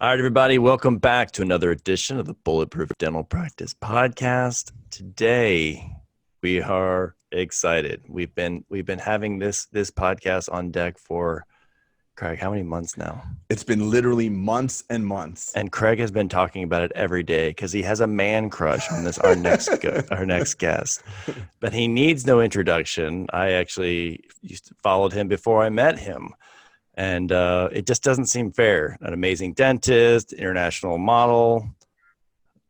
All right, everybody, welcome back to another edition of the Bulletproof Dental Practice podcast. Today, we are excited. We've been having this podcast on deck for, Craig, how many months now? It's been literally months and months. And Craig has been talking about it every day because he has a man crush on this our next guest. But he needs no introduction. I actually followed him before I met him. And it just doesn't seem fair. An amazing dentist, international model,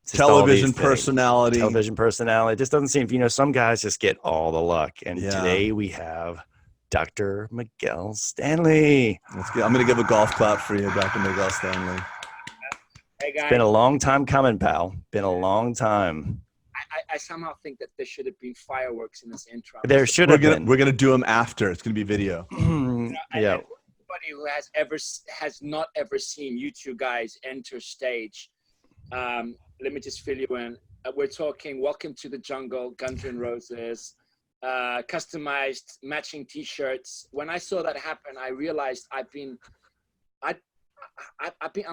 television personality. It just doesn't seem, some guys just get all the luck. And today we have Dr. Miguel Stanley. I'm going to give a golf clap for you, Dr. Miguel Stanley. Hey, guys. It's been a long time coming, pal. Been a long time. I somehow think that there should have been fireworks in this intro. There should have been. We're going to do them after. It's going to be video. Yeah. Who has not ever seen you two guys enter stage, let me just fill you in. We're talking Welcome to the Jungle, Guns N' Roses, customized matching t-shirts. When I saw that happen, I realized I'm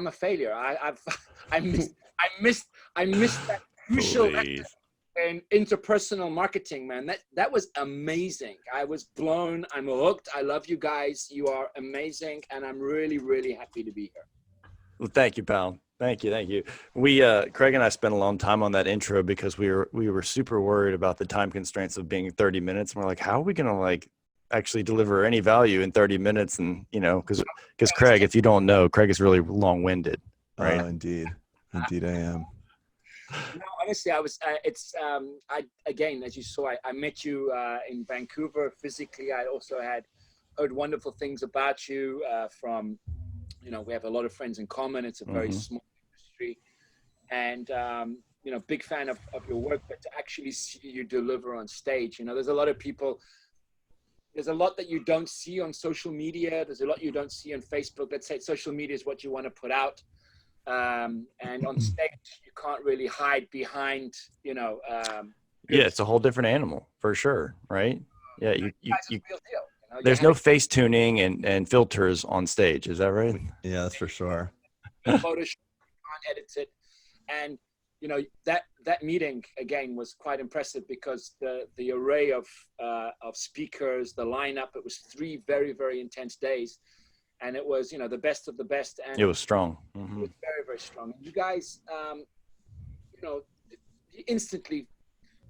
a failure. I missed that crucial in interpersonal marketing, man. That was amazing. I was blown. I'm hooked. I love you guys. You are amazing, and I'm really, really happy to be here. Well, thank you, pal. Thank you. We Craig and I spent a long time on that intro because we were super worried about the time constraints of being 30 minutes. And we're like, how are we gonna actually deliver any value in 30 minutes? And because Craig, if you don't know, Craig is really long-winded, right? Indeed I am. No, honestly, again, as you saw, I met you in Vancouver physically. I also had heard wonderful things about you from, we have a lot of friends in common. It's a very small industry, and, big fan of your work, but to actually see you deliver on stage, there's a lot of people, there's a lot that you don't see on social media. There's a lot you don't see on Facebook. Let's say social media is what you want to put out. And on stage, you can't really hide behind, it's a whole different animal for sure, right? Yeah, you real deal, there's no face tuning and filters on stage, is that right? Yeah, that's for sure. Photoshop, can't edit it, and that meeting again was quite impressive because the array of speakers, the lineup. It was 3 very, very intense days. And it was, the best of the best. And it was strong. It was very, very strong. You guys, you instantly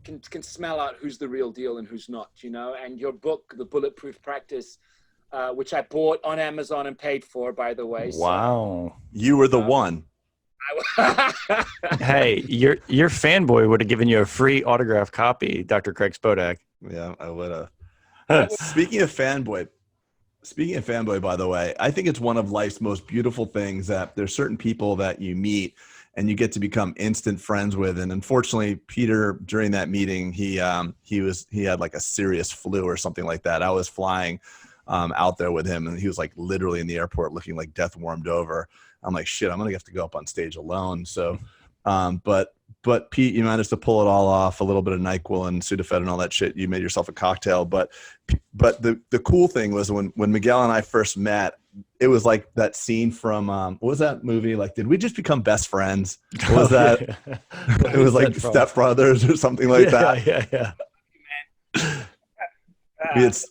can smell out who's the real deal and who's not, And your book, The Bulletproof Practice, which I bought on Amazon and paid for, by the way. Wow. You were the one. Hey, your fanboy would have given you a free autographed copy, Dr. Craig Spodak. Yeah, I would have. Speaking of fanboy, by the way, I think it's one of life's most beautiful things that there's certain people that you meet and you get to become instant friends with. And unfortunately, Peter, during that meeting, he had like a serious flu or something like that. I was flying out there with him, and he was like literally in the airport looking like death warmed over. I'm like, shit, I'm going to have to go up on stage alone. So, but Pete, you managed to pull it all off, a little bit of NyQuil and Sudafed and all that shit. You made yourself a cocktail. But the cool thing was when Miguel and I first met, it was like that scene from, what was that movie? Like, did we just become best friends? What was that? It was like Step Brothers or something like that. Yeah.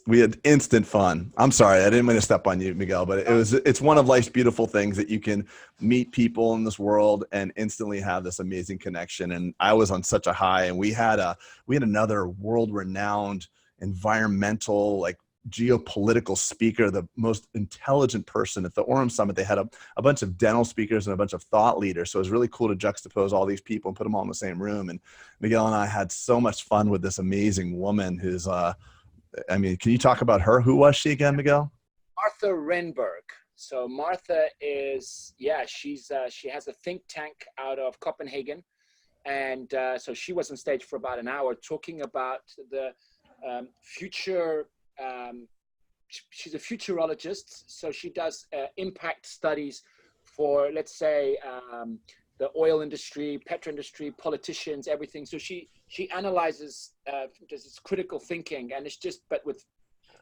We had instant fun. I'm sorry, I didn't mean to step on you, Miguel, but it's one of life's beautiful things that you can meet people in this world and instantly have this amazing connection. And I was on such a high, and we had another world-renowned environmental, like geopolitical speaker, the most intelligent person at the Orem Summit. They had a bunch of dental speakers and a bunch of thought leaders. So it was really cool to juxtapose all these people and put them all in the same room. And Miguel and I had so much fun with this amazing woman who's can you talk about her? Who was she again, Miguel? Martha Renberg. So Martha is, she has a think tank out of Copenhagen. And so she was on stage for about an hour talking about the future. She's a futurologist. So she does impact studies for, let's say, the oil industry, petro industry, politicians, everything. So she analyzes, does this critical thinking, and it's just, but with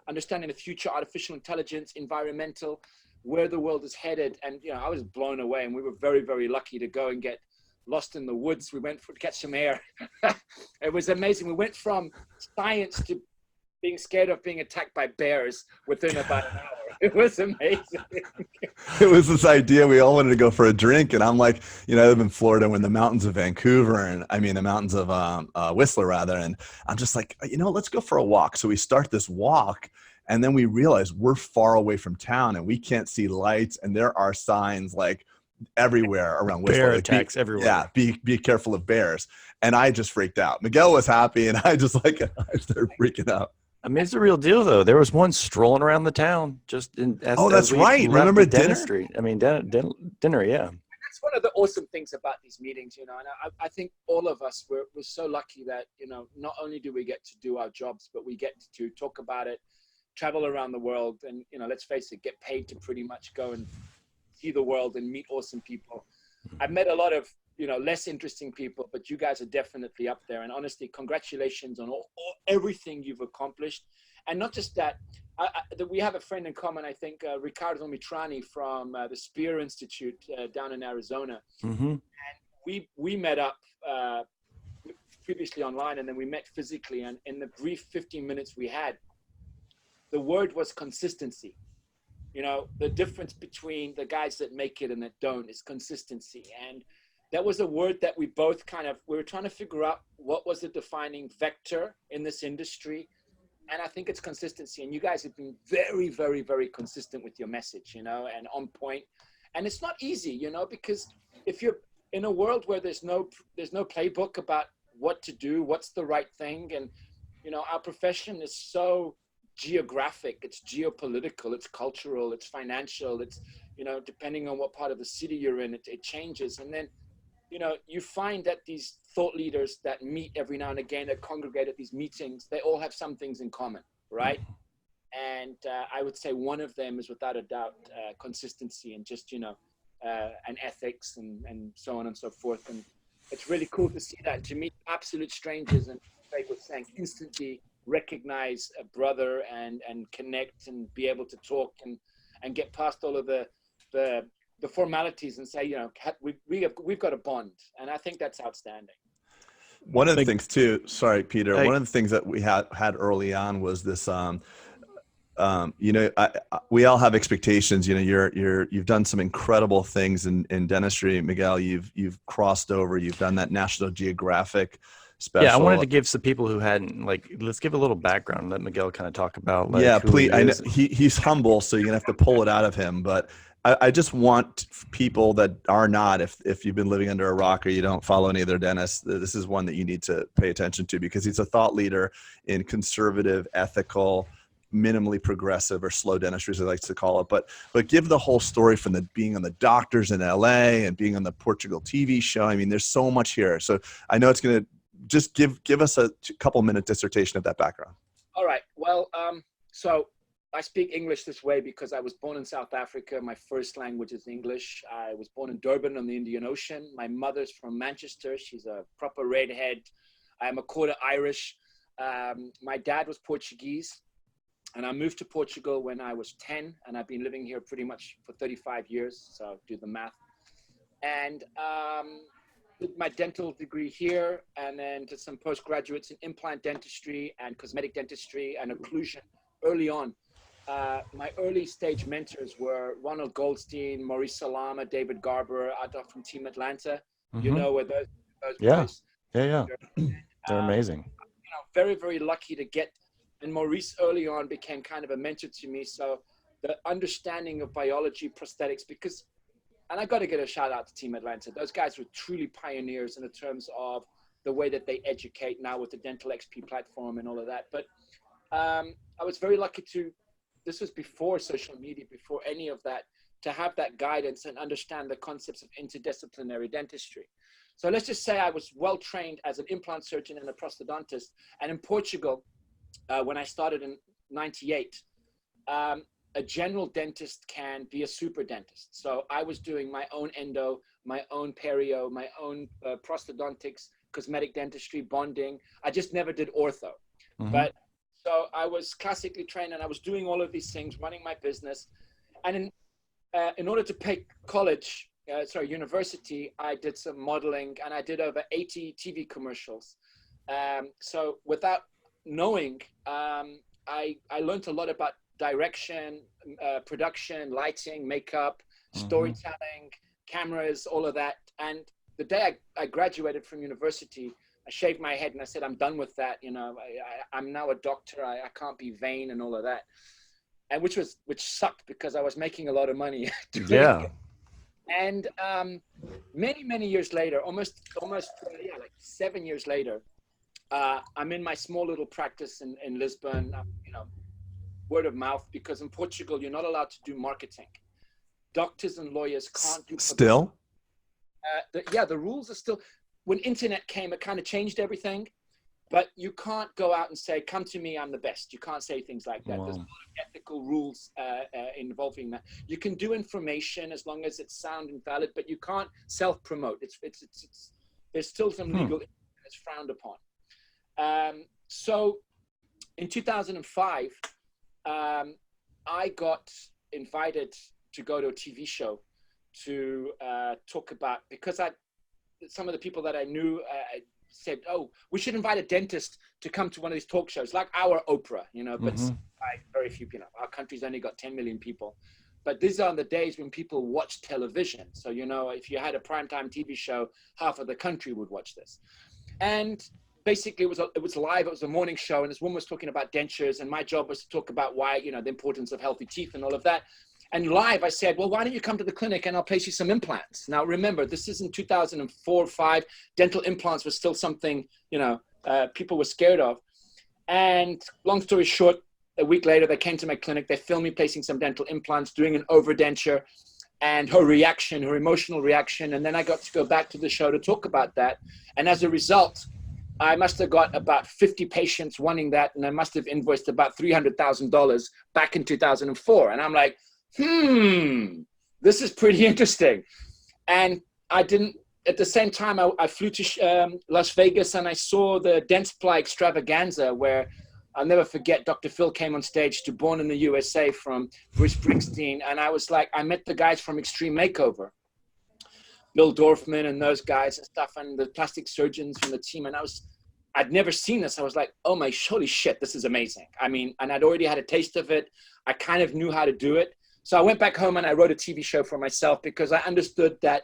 understanding the future, artificial intelligence, environmental, where the world is headed. And, I was blown away, and we were very, very lucky to go and get lost in the woods. We went to catch some air. It was amazing. We went from science to being scared of being attacked by bears within about an hour. It was amazing. It was this idea we all wanted to go for a drink, and I'm like, I live in Florida. We're in the mountains of Vancouver, and the mountains of Whistler rather, and I'm just like, let's go for a walk. So we start this walk, and then we realize we're far away from town, and we can't see lights, and there are signs like everywhere around Whistler. Bear Like, attacks everywhere. Yeah, be careful of bears. And I just freaked out. Miguel was happy, and I started freaking out. I mean, it's a real deal, though. There was one strolling around the town just that's right. Remember Dentistry? I mean, dinner, yeah. That's one of the awesome things about these meetings, and I think all of us, we're so lucky that, not only do we get to do our jobs, but we get to talk about it, travel around the world, and, let's face it, get paid to pretty much go and see the world and meet awesome people. I've met a lot of, less interesting people, but you guys are definitely up there. And honestly, congratulations on everything you've accomplished. And not just that, we have a friend in common, I think, Ricardo Mitrani from the Spear Institute down in Arizona. Mm-hmm. And we met up previously online, and then we met physically. And in the brief 15 minutes we had, the word was consistency. The difference between the guys that make it and that don't is consistency. And that was a word that we both we were trying to figure out what was the defining vector in this industry. And I think it's consistency. And you guys have been very, very, very consistent with your message, and on point. And it's not easy, because if you're in a world where there's no playbook about what to do, what's the right thing. And, our profession is so geographic, it's geopolitical, it's cultural, it's financial, it's, depending on what part of the city you're in, it changes. And then, you find that these thought leaders that meet every now and again, that congregate at these meetings, they all have some things in common, right? And I would say one of them is without a doubt consistency and just, and ethics and so on and so forth. And it's really cool to see that, to meet absolute strangers and, like was saying, instantly recognize a brother and connect and be able to talk and get past all of the formalities and say, we've got a bond. And I think that's outstanding. One of the things too, sorry, Peter, one of the things that we had early on was this, we all have expectations. You've done some incredible things in dentistry, Miguel. You've crossed over, you've done that National Geographic special. Yeah, I wanted to give some people who hadn't, let's give a little background. Let Miguel kind of talk about. Yeah, who please. he I know is. he's humble, so you're gonna have to pull it out of him. But I just want people that are not, if you've been living under a rock or you don't follow any of their dentists, this is one that you need to pay attention to, because he's a thought leader in conservative, ethical, minimally progressive, or slow dentistry, as I like to call it. But give the whole story from being on the Doctors in LA and being on the Portugal TV show. I mean, there's so much here. So I know it's going to just give us a couple minute dissertation of that background. All right. Well, so I speak English this way because I was born in South Africa. My first language is English. I was born in Durban on the Indian Ocean. My mother's from Manchester. She's a proper redhead. I'm a quarter Irish. My dad was Portuguese, and I moved to Portugal when I was 10, and I've been living here pretty much for 35 years. So do the math. And did my dental degree here, and then did some postgraduates in implant dentistry and cosmetic dentistry and occlusion early on. My early stage mentors were Ronald Goldstein, Maurice Salama, David Garber, out from Team Atlanta. Mm-hmm. You know where those yeah. boys. Yeah. They're amazing. Very, very lucky to get, and Maurice early on became kind of a mentor to me. So the understanding of biology, prosthetics, because, and I got to get a shout out to Team Atlanta. Those guys were truly pioneers in the terms of the way that they educate now with the Dental XP platform and all of that. But I was very lucky this was before social media, before any of that, to have that guidance and understand the concepts of interdisciplinary dentistry. So let's just say I was well trained as an implant surgeon and a prosthodontist. And in Portugal, when I started in 98, a general dentist can be a super dentist. So I was doing my own endo, my own perio, my own prosthodontics, cosmetic dentistry, bonding. I just never did ortho. Mm-hmm. But so I was classically trained, and I was doing all of these things, running my business. And in order to pay university, I did some modeling, and I did over 80 TV commercials. So without knowing, I learned a lot about direction, production, lighting, makeup, storytelling, cameras, all of that. And the day I graduated from university, I shaved my head and I said, I'm done with that. You know, I'm now a doctor. I can't be vain and all of that. And which sucked because I was making a lot of money. Yeah. And many years later, almost like 7 years later, I'm in my small little practice in Lisbon, you know, word of mouth, because in Portugal, you're not allowed to do marketing. Doctors and lawyers can't do still. The rules are still. When internet came, it kind of changed everything, but you can't go out and say, come to me, I'm the best. You can't say things like that. Wow. There's a lot of ethical rules involving that. You can do information as long as it's sound and valid, but you can't self-promote. There's still some legal that's frowned upon. So in 2005, I got invited to go to a TV show to talk about, because some of the people that I knew said, oh, we should invite a dentist to come to one of these talk shows, like our Oprah, you know, but very few people. Our country's only got 10 million people. But these are the days when people watch television. So, you know, if you had a primetime TV show, half of the country would watch this. And basically it was live. It was a morning show. And this woman was talking about dentures. And my job was to talk about why, you know, the importance of healthy teeth and all of that. And live, I said, well, why don't you come to the clinic and I'll place you some implants? Now, remember, this is in 2004 or 5. Dental implants was still something, you know, people were scared of. And long story short, a week later, they came to my clinic. They filmed me placing some dental implants, doing an overdenture, and her reaction, her emotional reaction. And then I got to go back to the show to talk about that. And as a result, I must have got about 50 patients wanting that. And I must have invoiced about $300,000 back in 2004. And I'm like, this is pretty interesting. And I didn't, at the same time, I flew to Las Vegas and I saw the Dentsply extravaganza where I'll never forget, Dr. Phil came on stage to Born in the USA from Bruce Springsteen. And I was like, I met the guys from Extreme Makeover, Bill Dorfman and those guys and stuff, and the plastic surgeons from the team. And I'd never seen this. I was like, oh my, holy shit, this is amazing. I mean, and I'd already had a taste of it. I kind of knew how to do it. So I went back home and I wrote a TV show for myself because I understood that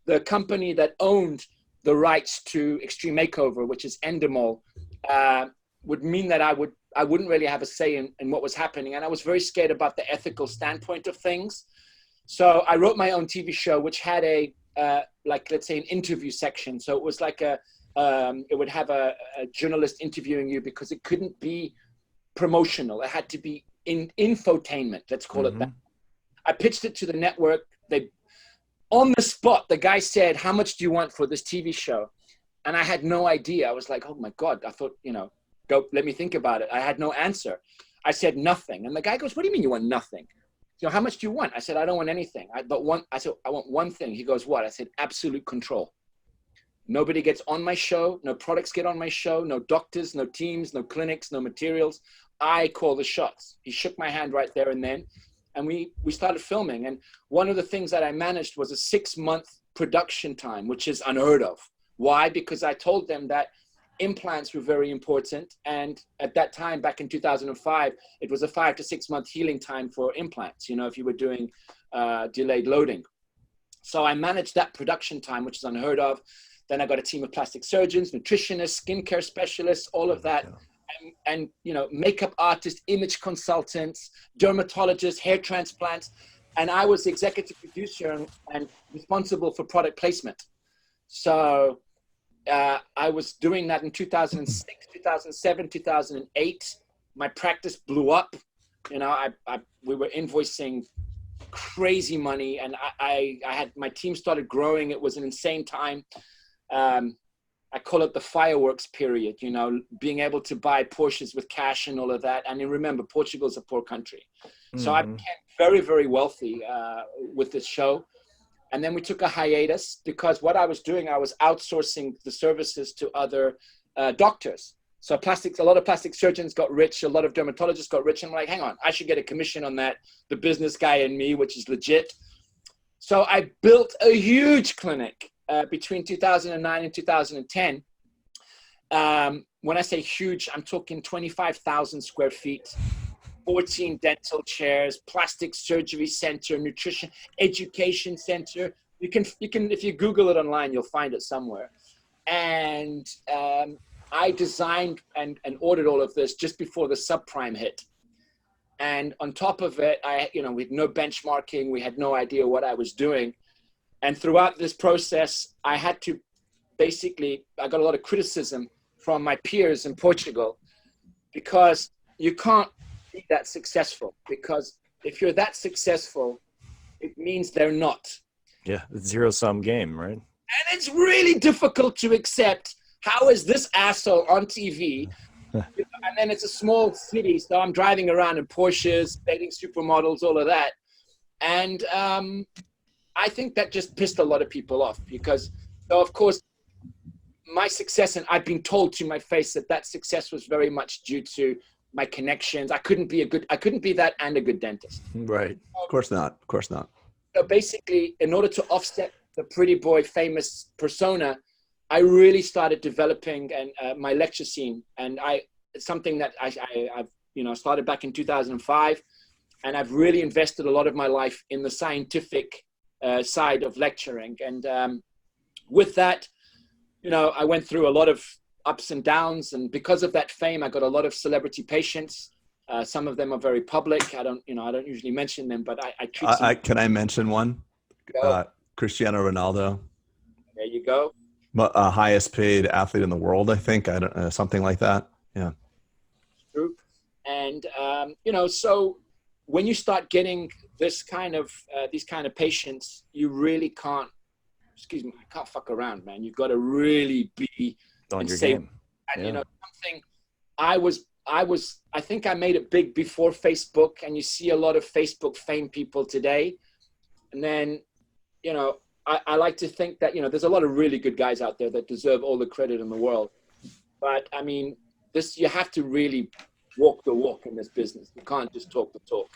the company that owned the rights to Extreme Makeover, which is Endemol, would mean that I wouldn't really have a say in what was happening. And I was very scared about the ethical standpoint of things. So I wrote my own TV show, which had like, let's say, an interview section. So it was like it would have a journalist interviewing you because it couldn't be promotional. It had to be infotainment, let's call it that. I pitched it to the network. On the spot, the guy said, how much do you want for this TV show? And I had no idea. I was like, oh my God. I thought, you know, let me think about it. I had no answer. I said nothing. And the guy goes, what do you mean you want nothing? You know, how much do you want? I said, I don't want anything. I said, I want one thing. He goes, what? I said, absolute control. Nobody gets on my show. No products get on my show. No doctors, no teams, no clinics, no materials. I call the shots. He shook my hand right there and then. And we started filming. And one of the things that I managed was a 6-month production time, which is unheard of. Why? Because I told them that implants were very important. And at that time, back in 2005, it was a 5 to 6 month healing time for implants, you know, if you were doing delayed loading. So I managed that production time, which is unheard of. Then I got a team of plastic surgeons, nutritionists, skincare specialists, all of that. And you know, makeup artists, image consultants, dermatologists, hair transplants. And I was the executive producer and responsible for product placement. So I was doing that in 2006, 2007, 2008. My practice blew up. You know, we were invoicing crazy money, and I had, my team started growing. It was an insane time. I call it the fireworks period, you know, being able to buy Porsches with cash and all of that. And remember, Portugal is a poor country. So I became very, very wealthy with this show. And then we took a hiatus because what I was doing, I was outsourcing the services to other doctors. So a lot of plastic surgeons got rich, a lot of dermatologists got rich. And I'm like, hang on, I should get a commission on that. The business guy in me, which is legit. So I built a huge clinic between 2009 and 2010. When I say huge, I'm talking 25,000 square feet, 14 dental chairs, plastic surgery center, nutrition, education center. You can, if you Google it online, you'll find it somewhere. And I designed and ordered all of this just before the subprime hit. And on top of it, we had no benchmarking. We had no idea what I was doing. And throughout this process, I got a lot of criticism from my peers in Portugal, because you can't be that successful, because if you're that successful, it means they're not. Yeah, it's zero-sum game, right? And it's really difficult to accept. How is this asshole on TV? And then it's a small city, so I'm driving around in Porsches, dating supermodels, all of that. And I think that just pissed a lot of people off, because, so of course, my success, and I've been told to my face that success was very much due to my connections. I couldn't be that and a good dentist. Right. Of course not. Of course not. So basically, in order to offset the pretty boy famous persona, I really started developing my lecture scene. And it's something that I've started back in 2005. And I've really invested a lot of my life in the scientific side of lecturing. And with that, I went through a lot of ups and downs, and because of that fame, I got a lot of celebrity patients. Some of them are very public. I don't usually mention them, but I treat some. Can I mention one? Cristiano Ronaldo. There you go. Highest paid athlete in the world, I think. I don't something like that. Yeah. True. And so when you start getting these kind of patients, you really can't. Excuse me, I can't fuck around, man. You've got to really be on your game. And something I think I made it big before Facebook, and you see a lot of Facebook fame people today. And then, I like to think that, there's a lot of really good guys out there that deserve all the credit in the world. But I mean, you have to really walk the walk in this business. You can't just talk the talk.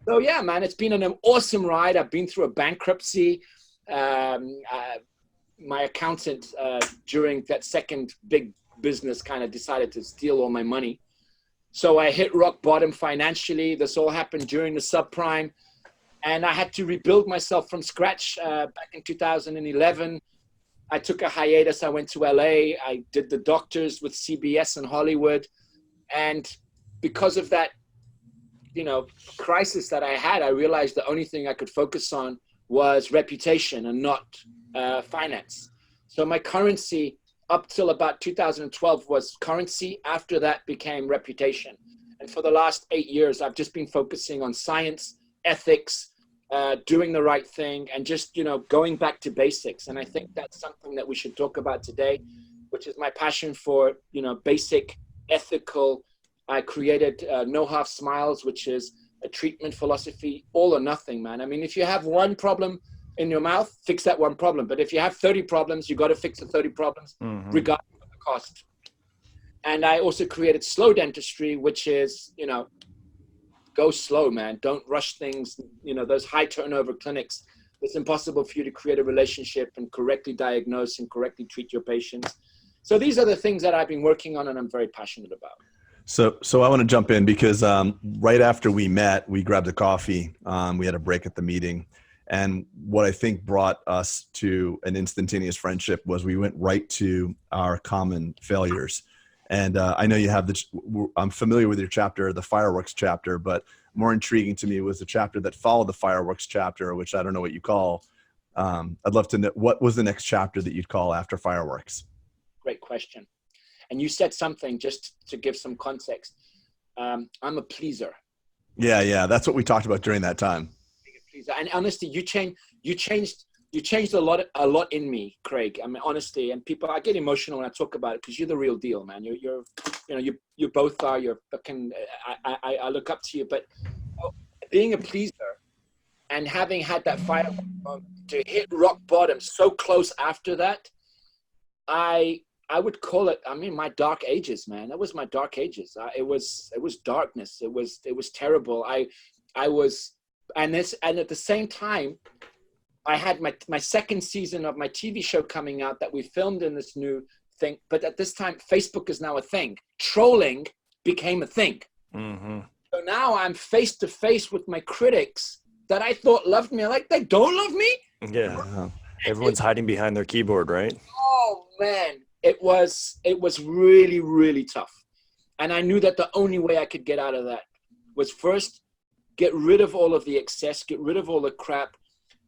So yeah, man, it's been an awesome ride. I've been through a bankruptcy. My accountant during that second big business kind of decided to steal all my money. So I hit rock bottom financially. This all happened during the subprime, and I had to rebuild myself from scratch back in 2011. I took a hiatus. I went to LA. I did the doctors with CBS in Hollywood. And because of that, crisis that I had, I realized the only thing I could focus on was reputation and not finance. So my currency up till about 2012 was currency. After that became reputation. And for the last 8 years, I've just been focusing on science, ethics, doing the right thing, and just, going back to basics. And I think that's something that we should talk about today, which is my passion for, basic, ethical. I created No Half Smiles, which is a treatment philosophy, all or nothing, man. I mean, if you have one problem in your mouth, fix that one problem. But if you have 30 problems, you got to fix the 30 problems, regardless of the cost. And I also created Slow Dentistry, which is, go slow, man. Don't rush things. Those high turnover clinics, it's impossible for you to create a relationship and correctly diagnose and correctly treat your patients. So these are the things that I've been working on and I'm very passionate about. So I want to jump in because right after we met, we grabbed a coffee. We had a break at the meeting. And what I think brought us to an instantaneous friendship was we went right to our common failures. And I know you have I'm familiar with your chapter, the fireworks chapter, but more intriguing to me was the chapter that followed the fireworks chapter, which I don't know what you call. I'd love to know, what was the next chapter that you'd call after fireworks? Great question. And you said something, just to give some context. I'm a pleaser. Yeah. That's what we talked about during that time. And honestly, you changed a lot in me, Craig. I mean, honestly, and people, I get emotional when I talk about it because you're the real deal, man. You both are. You're fucking. I look up to you, but being a pleaser and having had that fire to hit rock bottom so close after that, I I would call it, I mean, my dark ages, man. That was my dark ages. It was darkness. It was terrible. I was, and at the same time, I had my second season of my TV show coming out that we filmed in this new thing. But at this time, Facebook is now a thing. Trolling became a thing. Mm-hmm. So now I'm face to face with my critics that I thought loved me. Like, they don't love me? Yeah. Everyone's hiding behind their keyboard, right? Oh, man. It was really, really tough. And I knew that the only way I could get out of that was first get rid of all of the excess, get rid of all the crap.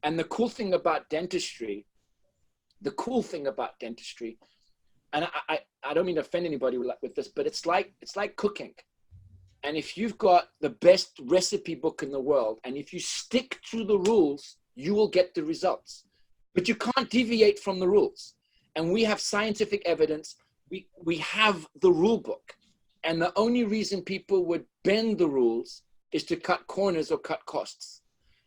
And the cool thing about dentistry, and I don't mean to offend anybody with this, but it's like cooking. And if you've got the best recipe book in the world, and if you stick to the rules, you will get the results. But you can't deviate from the rules. And we have scientific evidence. We have the rule book. And the only reason people would bend the rules is to cut corners or cut costs.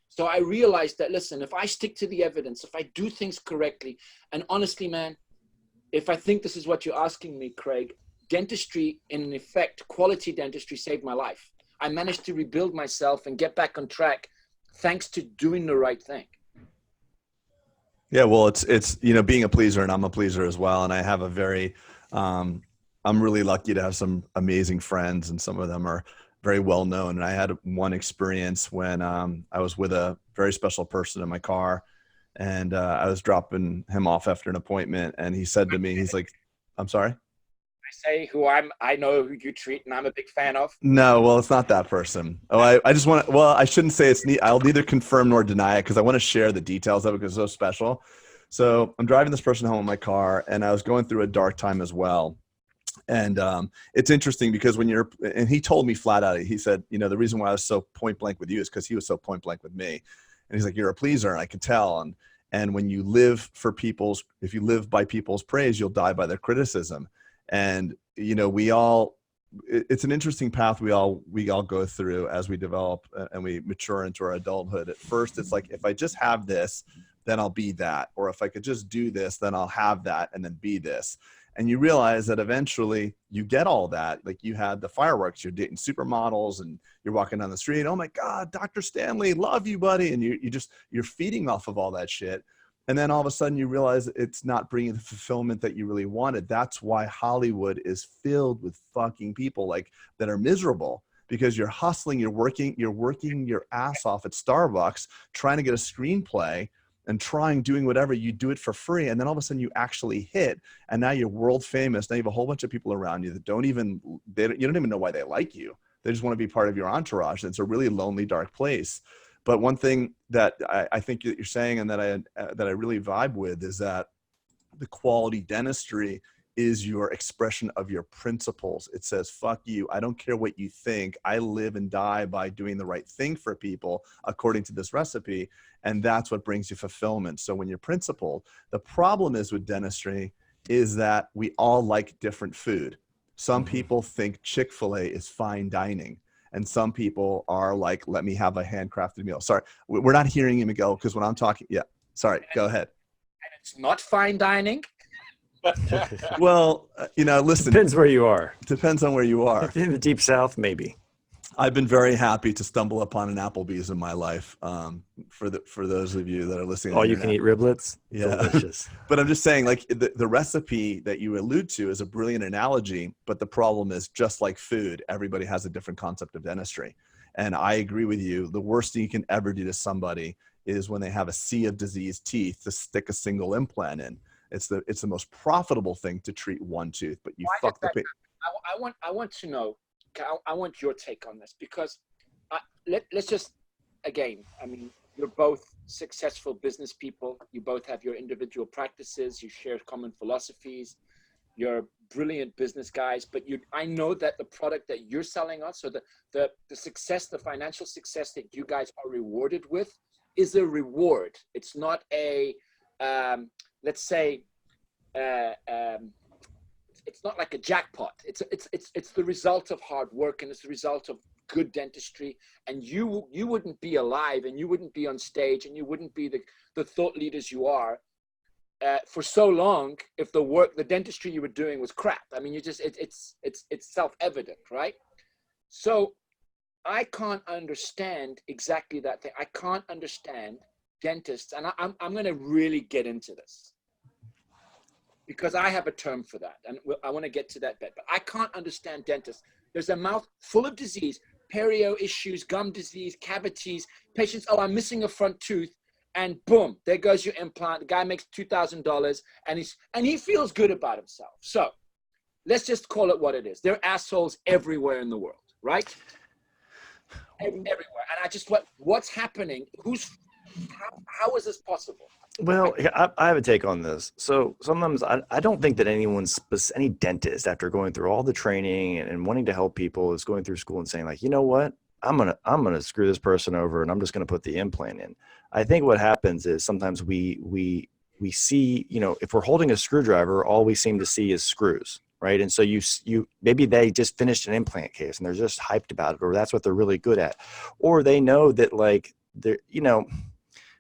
So I realized that, listen, if I stick to the evidence, if I do things correctly, and honestly, man, if I think this is what you're asking me, Craig, dentistry, in effect, quality dentistry saved my life. I managed to rebuild myself and get back on track thanks to doing the right thing. Yeah, well, it's being a pleaser, and I'm a pleaser as well. And I have a very, I'm really lucky to have some amazing friends, and some of them are very well known. And I had one experience when I was with a very special person in my car, and I was dropping him off after an appointment, and he said to me, he's like, "I'm sorry." I say I know who you treat, and I'm a big fan of. No, well, it's not that person. Oh, I just want to, well, I shouldn't say I'll neither confirm nor deny it, because I want to share the details of it because it's so special. So I'm driving this person home in my car, and I was going through a dark time as well. And it's interesting because and he told me flat out, he said, the reason why I was so point blank with you is because he was so point blank with me. And he's like, "You're a pleaser, and I can tell. And when you live if you live by people's praise, you'll die by their criticism." And, it's an interesting path we all go through as we develop and we mature into our adulthood. At first, it's like, if I just have this, then I'll be that. Or if I could just do this, then I'll have that and then be this. And you realize that eventually you get all that. Like, you had the fireworks, you're dating supermodels, and you're walking down the street. "Oh my God, Dr. Stanley, love you, buddy." And you're feeding off of all that shit. And then all of a sudden you realize it's not bringing the fulfillment that you really wanted. That's why Hollywood is filled with fucking people that are miserable, because you're hustling, you're working your ass off at Starbucks, trying to get a screenplay and doing whatever. You do it for free. And then all of a sudden you actually hit, and now you're world famous. Now you have a whole bunch of people around you that you don't even know why they like you. They just want to be part of your entourage. And it's a really lonely, dark place. But one thing that I think that you're saying, and that I really vibe with, is that the quality dentistry is your expression of your principles. It says, "Fuck you. I don't care what you think. I live and die by doing the right thing for people according to this recipe." And that's what brings you fulfillment. So when you're principled, the problem is with dentistry is that we all like different food. Some people think Chick-fil-A is fine dining. And some people are like, "Let me have a handcrafted meal." Sorry, we're not hearing you, Miguel, because when I'm talking, yeah, sorry, go ahead. And it's not fine dining. Well, listen. Depends where you are. Depends on where you are. In the deep South, maybe. I've been very happy to stumble upon an Applebee's in my life. For those of you that are listening, All you can eat riblets. Yeah. Delicious. But I'm just saying, the recipe that you allude to is a brilliant analogy. But the problem is, just like food, everybody has a different concept of dentistry. And I agree with you. The worst thing you can ever do to somebody is, when they have a sea of diseased teeth, to stick a single implant in. It's the most profitable thing to treat one tooth, but you fuck the patient. I want to know. I want your take on this, because let's just, again, I mean, you're both successful business people. You both have your individual practices. You share common philosophies. You're brilliant business guys. But I know that the product that you're selling us, so the success, the financial success that you guys are rewarded with, is a reward. It's not a, let's say, it's not like a jackpot. It's the result of hard work, and it's the result of good dentistry. And you wouldn't be alive, and you wouldn't be on stage, and you wouldn't be the thought leaders you are for so long, if the dentistry you were doing was crap. I mean, it's self-evident, right? So I can't understand exactly that thing. I can't understand dentists, and I'm going to really get into this because I have a term for that, and I want to get to that bit. But I can't understand dentists. There's a mouth full of disease, perio issues, gum disease, cavities. Patients, oh, I'm missing a front tooth, and boom, there goes your implant. The guy makes $2,000, and he feels good about himself. So let's just call it what it is. There are assholes everywhere in the world, right? Everywhere. And I just what's happening? How is this possible? Well, I have a take on this. So sometimes I don't think that any dentist, after going through all the training and wanting to help people, is going through school and saying like, you know what, I'm gonna screw this person over and I'm just gonna put the implant in. I think what happens is sometimes we see, if we're holding a screwdriver, all we seem to see is screws, right? And so you maybe they just finished an implant case and they're just hyped about it, or that's what they're really good at, or they know that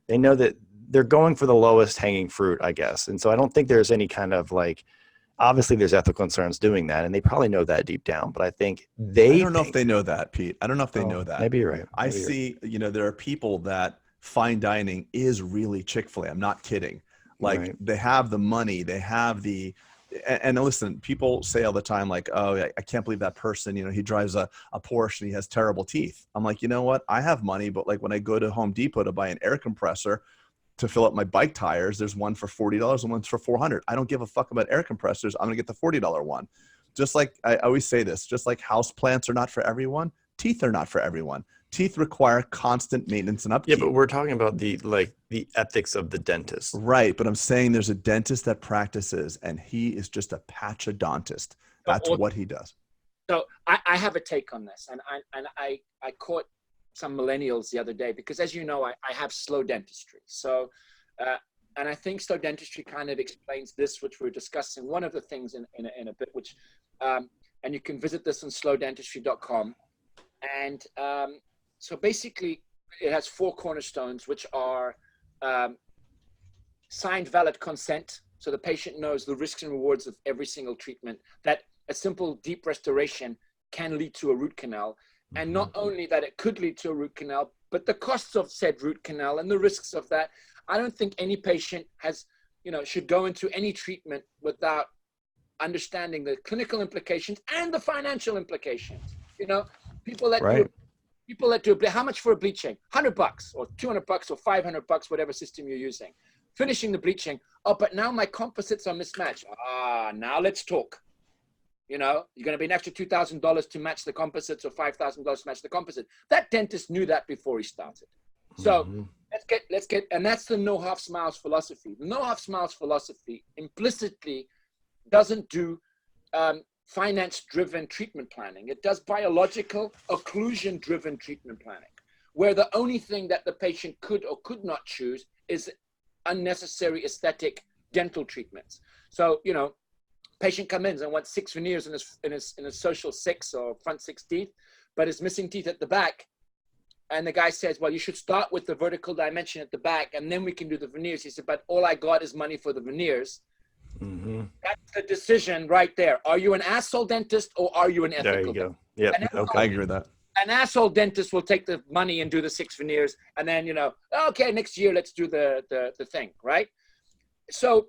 they know that they're going for the lowest hanging fruit, I guess. And so I don't think there's any kind of obviously there's ethical concerns doing that, and they probably know that deep down, but I think I don't know if they know that, Pete. I don't know if they know that. Maybe you're right. I see, there are people that fine dining is really Chick-fil-A. I'm not kidding. Right. They have the money, they have and listen, people say all the time, like, oh, I can't believe that person, he drives a Porsche and he has terrible teeth. I'm like, you know what? I have money, but when I go to Home Depot to buy an air compressor to fill up my bike tires, there's one for $40 and one's for $400. I don't give a fuck about air compressors. I'm gonna get the $40 one. Just like I always say this, just like house plants are not for everyone, teeth are not for everyone. Teeth require constant maintenance and upkeep. Yeah, but we're talking about the ethics of the dentist. Right, but I'm saying there's a dentist that practices and he is just a patchodontist. That's what he does. So I have a take on this, and I caught some millennials the other day because, as you know, I have slow dentistry. So, and I think slow dentistry kind of explains this, which we're discussing. One of the things in a bit, which, and you can visit this on slowdentistry.com. And so basically it has 4 cornerstones, which are signed valid consent. So the patient knows the risks and rewards of every single treatment, that a simple deep restoration can lead to a root canal. And not only that it could lead to a root canal, but the costs of said root canal and the risks of that. I don't think any patient should go into any treatment without understanding the clinical implications and the financial implications. People that do how much for a bleaching? $100 or $200 or $500, whatever system you're using. Finishing the bleaching. Oh, but now my composites are mismatched. Now let's talk. You're going to be an extra $2,000 to match the composites or $5,000 to match the composite. That dentist knew that before he started. So let's get, and that's the no half smiles philosophy. The no half smiles philosophy implicitly doesn't do finance-driven treatment planning. It does biological occlusion-driven treatment planning, where the only thing that the patient could or could not choose is unnecessary aesthetic dental treatments. So, patient comes in and wants 6 veneers in his social 6 or front 6 teeth, but is missing teeth at the back. And the guy says, well, you should start with the vertical dimension at the back, and then we can do the veneers. He said, but all I got is money for the veneers. Mm-hmm. That's the decision right there. Are you an asshole dentist or are you an ethical There you dentist? go. Yeah. Okay. I agree with that. An asshole dentist will take the money and do the 6 veneers, and then, okay, next year, let's do the thing, right? So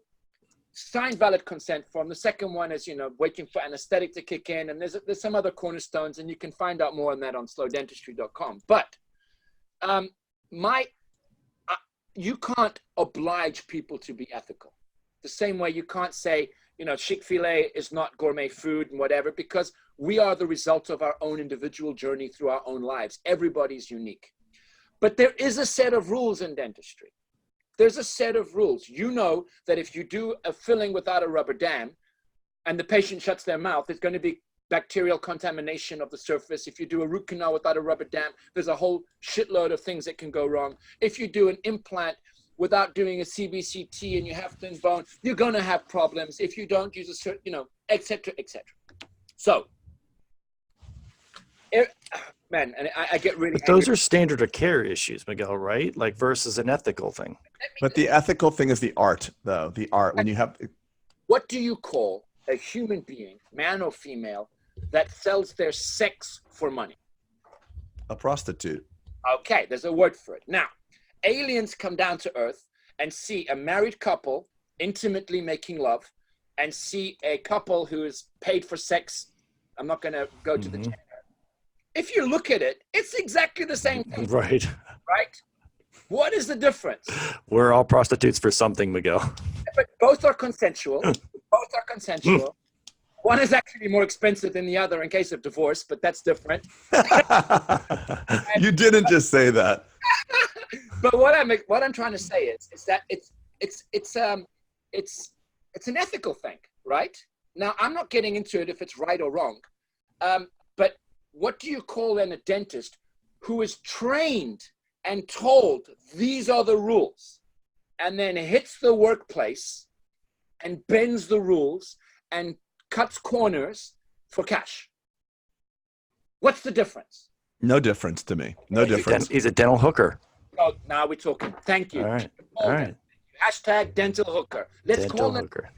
signed valid consent form. The second one is, waiting for anesthetic to kick in. And there's some other cornerstones, and you can find out more on that on slowdentistry.com. But you can't oblige people to be ethical. The same way you can't say, Chick-fil-A is not gourmet food and whatever, because we are the result of our own individual journey through our own lives. Everybody's unique. But there is a set of rules in dentistry. There's a set of rules. You know that if you do a filling without a rubber dam and the patient shuts their mouth, there's going to be bacterial contamination of the surface. If you do a root canal without a rubber dam, there's a whole shitload of things that can go wrong. If you do an implant without doing a CBCT and you have thin bone, you're going to have problems if you don't use a certain, et cetera, et cetera. So, man, and I get really But those are standard of care issues, Miguel, right? Versus an ethical thing. But the ethical thing is the art, though. The art, when you have, What do you call a human being, man or female, that sells their sex for money? a prostitute. Okay, there's a word for it. Now, aliens come down to Earth and see a married couple intimately making love and see a couple who is paid for sex. I'm not going to go to the gender. If you look at it, it's exactly the same thing, Right. right? What is the difference? We're all prostitutes for something, Miguel. But both are consensual. Both are consensual. One is actually more expensive than the other in case of divorce, but that's different. You didn't just say that. But what I'm trying to say is that it's an ethical thing, right? Now, I'm not getting into it if it's right or wrong, but what do you call then a dentist who is trained and told these are the rules, and then hits the workplace and bends the rules and cuts corners for cash? What's the difference? No difference to me. No difference. He's a dental hooker. Oh, now we're talking. Thank you. All right. Call All them. right. Hashtag dental hooker. Let's Dental call them. hooker.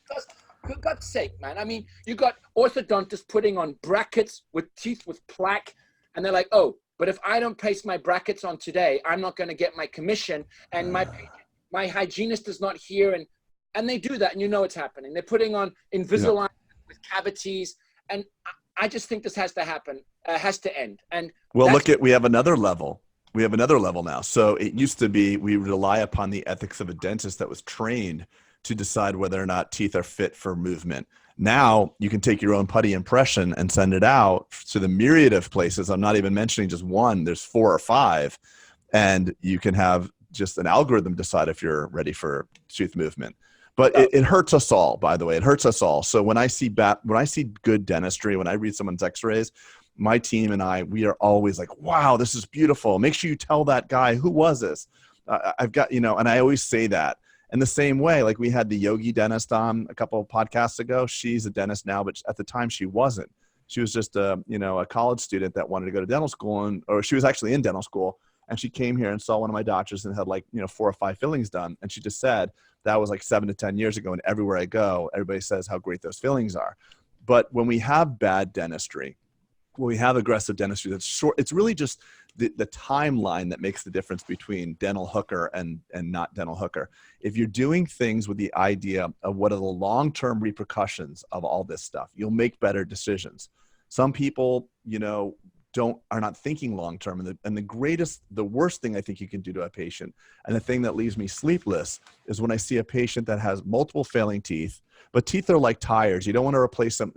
Because, for God's sake, man. I mean, you got orthodontists putting on brackets with teeth with plaque, and they're like, oh, but if I don't place my brackets on today, I'm not going to get my commission, and my hygienist is not here, and they do that, and you know it's happening. They're putting on Invisalign with cavities, and I just think this has to happen, has to end. And Well, we have another level. We have another level now. So it used to be we rely upon the ethics of a dentist that was trained to decide whether or not teeth are fit for movement. Now you can take your own putty impression and send it out to the myriad of places. I'm not even mentioning just one. There's 4 or 5, and you can have just an algorithm decide if you're ready for tooth movement. But it hurts us all, by the way. It hurts us all. So when I see good dentistry, when I read someone's x-rays, my team and we are always like, wow, this is beautiful. Make sure you tell that guy, who was this? I've got, and I always say that. And the same way, like we had the yogi dentist on a couple of podcasts ago. She's a dentist now, but at the time she wasn't. She was just a college student that wanted to go to dental school, or she was actually in dental school. And she came here and saw one of my doctors and had 4 or 5 fillings done. And she just said that was 7 to 10 years ago. And everywhere I go, everybody says how great those fillings are. But when we have bad dentistry, when we have aggressive dentistry that's short, it's really just the timeline that makes the difference between dental hooker and not dental hooker. If you're doing things with the idea of what are the long-term repercussions of all this stuff, you'll make better decisions. Some people, are not thinking long-term. And the worst thing I think you can do to a patient, and the thing that leaves me sleepless, is when I see a patient that has multiple failing teeth, but teeth are like tires. You don't want to replace them.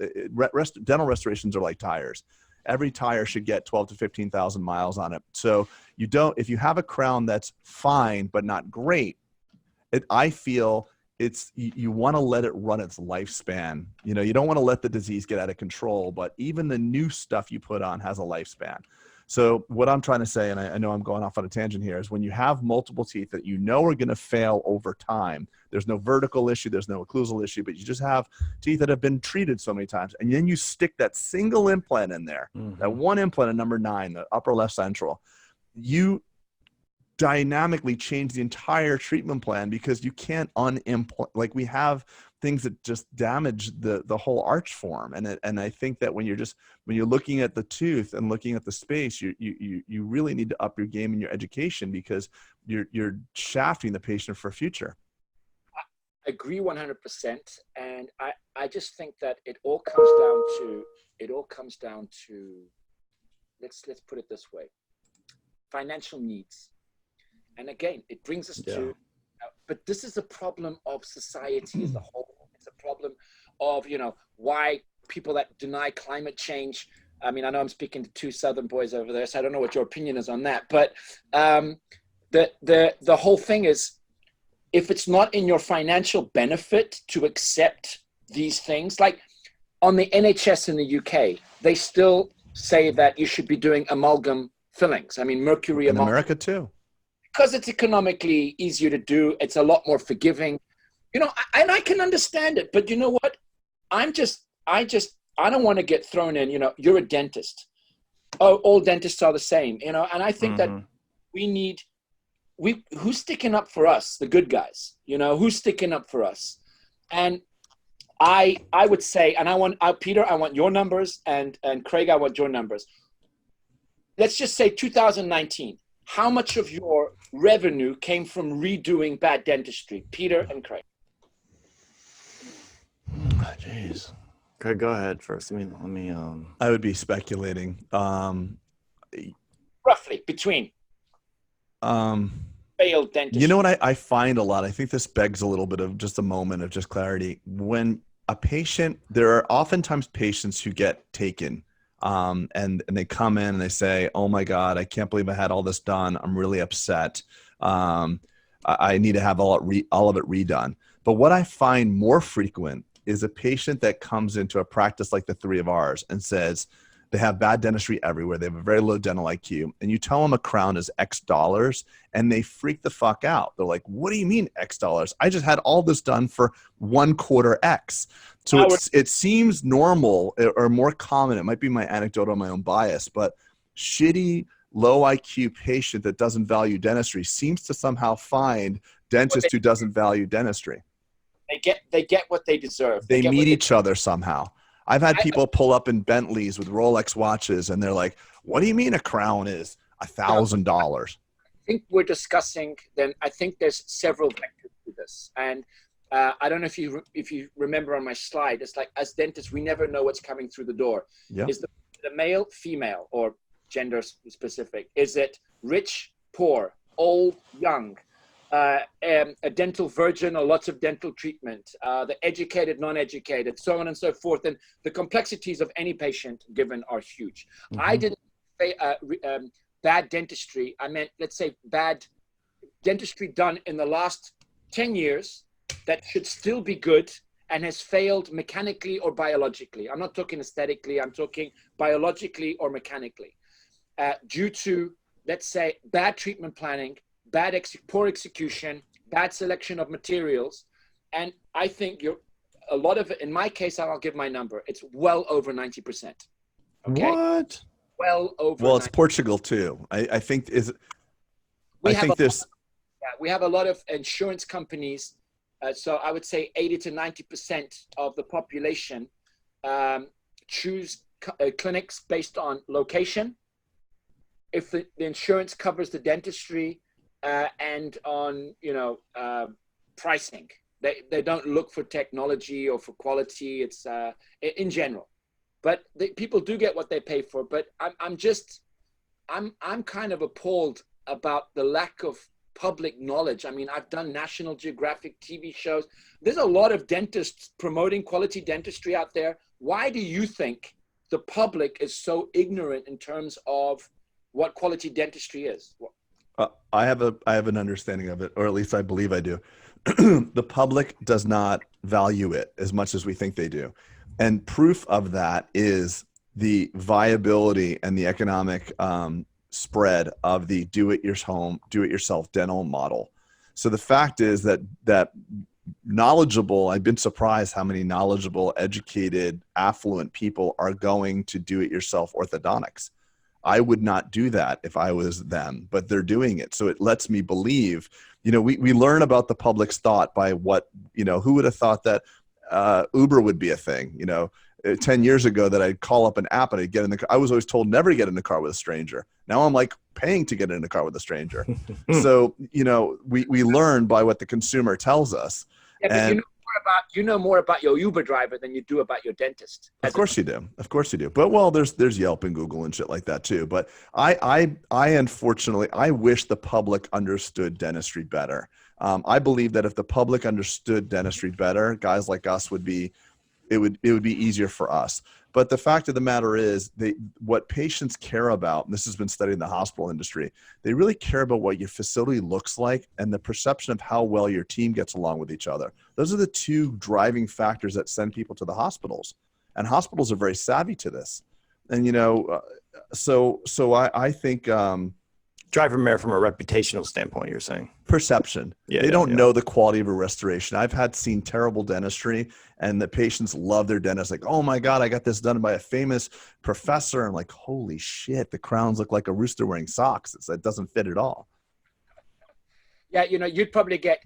Dental restorations are like tires. Every tire should get 12 to 15,000 miles on it. So if you have a crown that's fine, but not great, I feel you want to let it run its lifespan. You don't want to let the disease get out of control, but even the new stuff you put on has a lifespan. So what I'm trying to say, and I know I'm going off on a tangent here, is when you have multiple teeth that are going to fail over time, there's no vertical issue, there's no occlusal issue, but you just have teeth that have been treated so many times, and then you stick that single implant in there, that one implant at number 9, the upper left central, you dynamically change the entire treatment plan because you can't unimplant. We have things that just damage the whole arch form. And I think that when you're looking at the tooth and looking at the space, you really need to up your game in your education, because you're shafting the patient for future. I agree 100%. And I just think that it all comes down to, let's put it this way, financial needs. And again, it brings us to, but this is a problem of society as a whole. It's a problem of, why people that deny climate change. I mean, I know I'm speaking to 2 Southern boys over there, so I don't know what your opinion is on that. But the whole thing is, if it's not in your financial benefit to accept these things, like on the NHS in the UK, they still say that you should be doing amalgam fillings. I mean, mercury in amalgam. America too. Because it's economically easier to do. It's a lot more forgiving, and I can understand it. But you know what? I don't want to get thrown in, you're a dentist. Oh, all dentists are the same, and I think that we need who's sticking up for us, the good guys? You know, who's sticking up for us? And I would say, and Peter, I want your numbers, and Craig, I want your numbers. Let's just say 2019. How much of your revenue came from redoing bad dentistry? Peter and Craig. Jeez. Craig, go ahead first. Let me. I would be speculating. Roughly between. Failed dentistry. You know what I find a lot? I think this begs a little bit of just a moment of just clarity. When a patient, there are oftentimes patients who get taken, and they come in and they say, "Oh my God, I can't believe I had all this done. I'm really upset. I need to have all of it redone." But what I find more frequent is a patient that comes into a practice like the three of ours and says they have bad dentistry everywhere. They have a very low dental IQ. And you tell them a crown is X dollars and they freak the fuck out. They're like, "What do you mean X dollars? I just had all this done for 1/4 X." So it seems normal or more common. It might be my anecdote on my own bias, but shitty low IQ patient that doesn't value dentistry seems to somehow find dentist who doesn't value dentistry. They get what they deserve. They meet each other somehow. I've had people pull up in Bentleys with Rolex watches and they're like, "What do you mean a crown is $1,000? I think we're discussing, then I think there's several vectors to this. And I don't know if you remember on my slide, it's like as dentists, we never know what's coming through the door. Yep. Is the male, female, or gender specific? Is it rich, poor, old, young? A dental virgin or lots of dental treatment, the educated, non-educated, so on and so forth. And the complexities of any patient given are huge. Mm-hmm. I didn't say bad dentistry. I meant, let's say, bad dentistry done in the last 10 years that should still be good and has failed mechanically or biologically. I'm not talking aesthetically. I'm talking biologically or mechanically due to, let's say, bad treatment planning, poor execution, bad selection of materials. And I think a lot of it, in my case, I'll give my number. It's well over 90%. Okay? What? Well over. Well, it's 90%. Portugal too. I think we have a lot of insurance companies. So I would say 80 to 90% of the population choose clinics based on location. If the insurance covers the dentistry, and on pricing, they don't look for technology or for quality. It's in general, but people do get what they pay for. But I'm kind of appalled about the lack of public knowledge. I mean, I've done National Geographic TV shows. There's a lot of dentists promoting quality dentistry out there. Why do you think the public is so ignorant in terms of what quality dentistry is? I have an understanding of it, or at least I believe I do. The public does not value it as much as we think they do. And proof of that is the viability and the economic spread of the do-it-yourself dental model. So the fact is that knowledgeable, I've been surprised how many knowledgeable, educated, affluent people are going to do-it-yourself orthodontics. I would not do that if I was them, but they're doing it. So it lets me believe, we learn about the public's thought by what, who would have thought that Uber would be a thing, 10 years ago that I'd call up an app and I'd get in the car. I was always told never to get in the car with a stranger. Now I'm like paying to get in the car with a stranger. So, we learn by what the consumer tells us. Yeah, but you know more about your Uber driver than you do about your dentist. Of course you do. But there's Yelp and Google and shit like that too. But I unfortunately, I wish the public understood dentistry better. I believe that if the public understood dentistry better, guys like us it would be easier for us. But the fact of the matter is, what patients care about, and this has been studied in the hospital industry, they really care about what your facility looks like and the perception of how well your team gets along with each other. Those are the two driving factors that send people to the hospitals. And hospitals are very savvy to this. And, so I think drive from there from a reputational standpoint, you're saying? Perception. They don't know the quality of a restoration. I've seen terrible dentistry and the patients love their dentist. Like, "Oh my God, I got this done by a famous professor." I'm like, holy shit, the crowns look like a rooster wearing socks. It doesn't fit at all. Yeah, you'd probably get.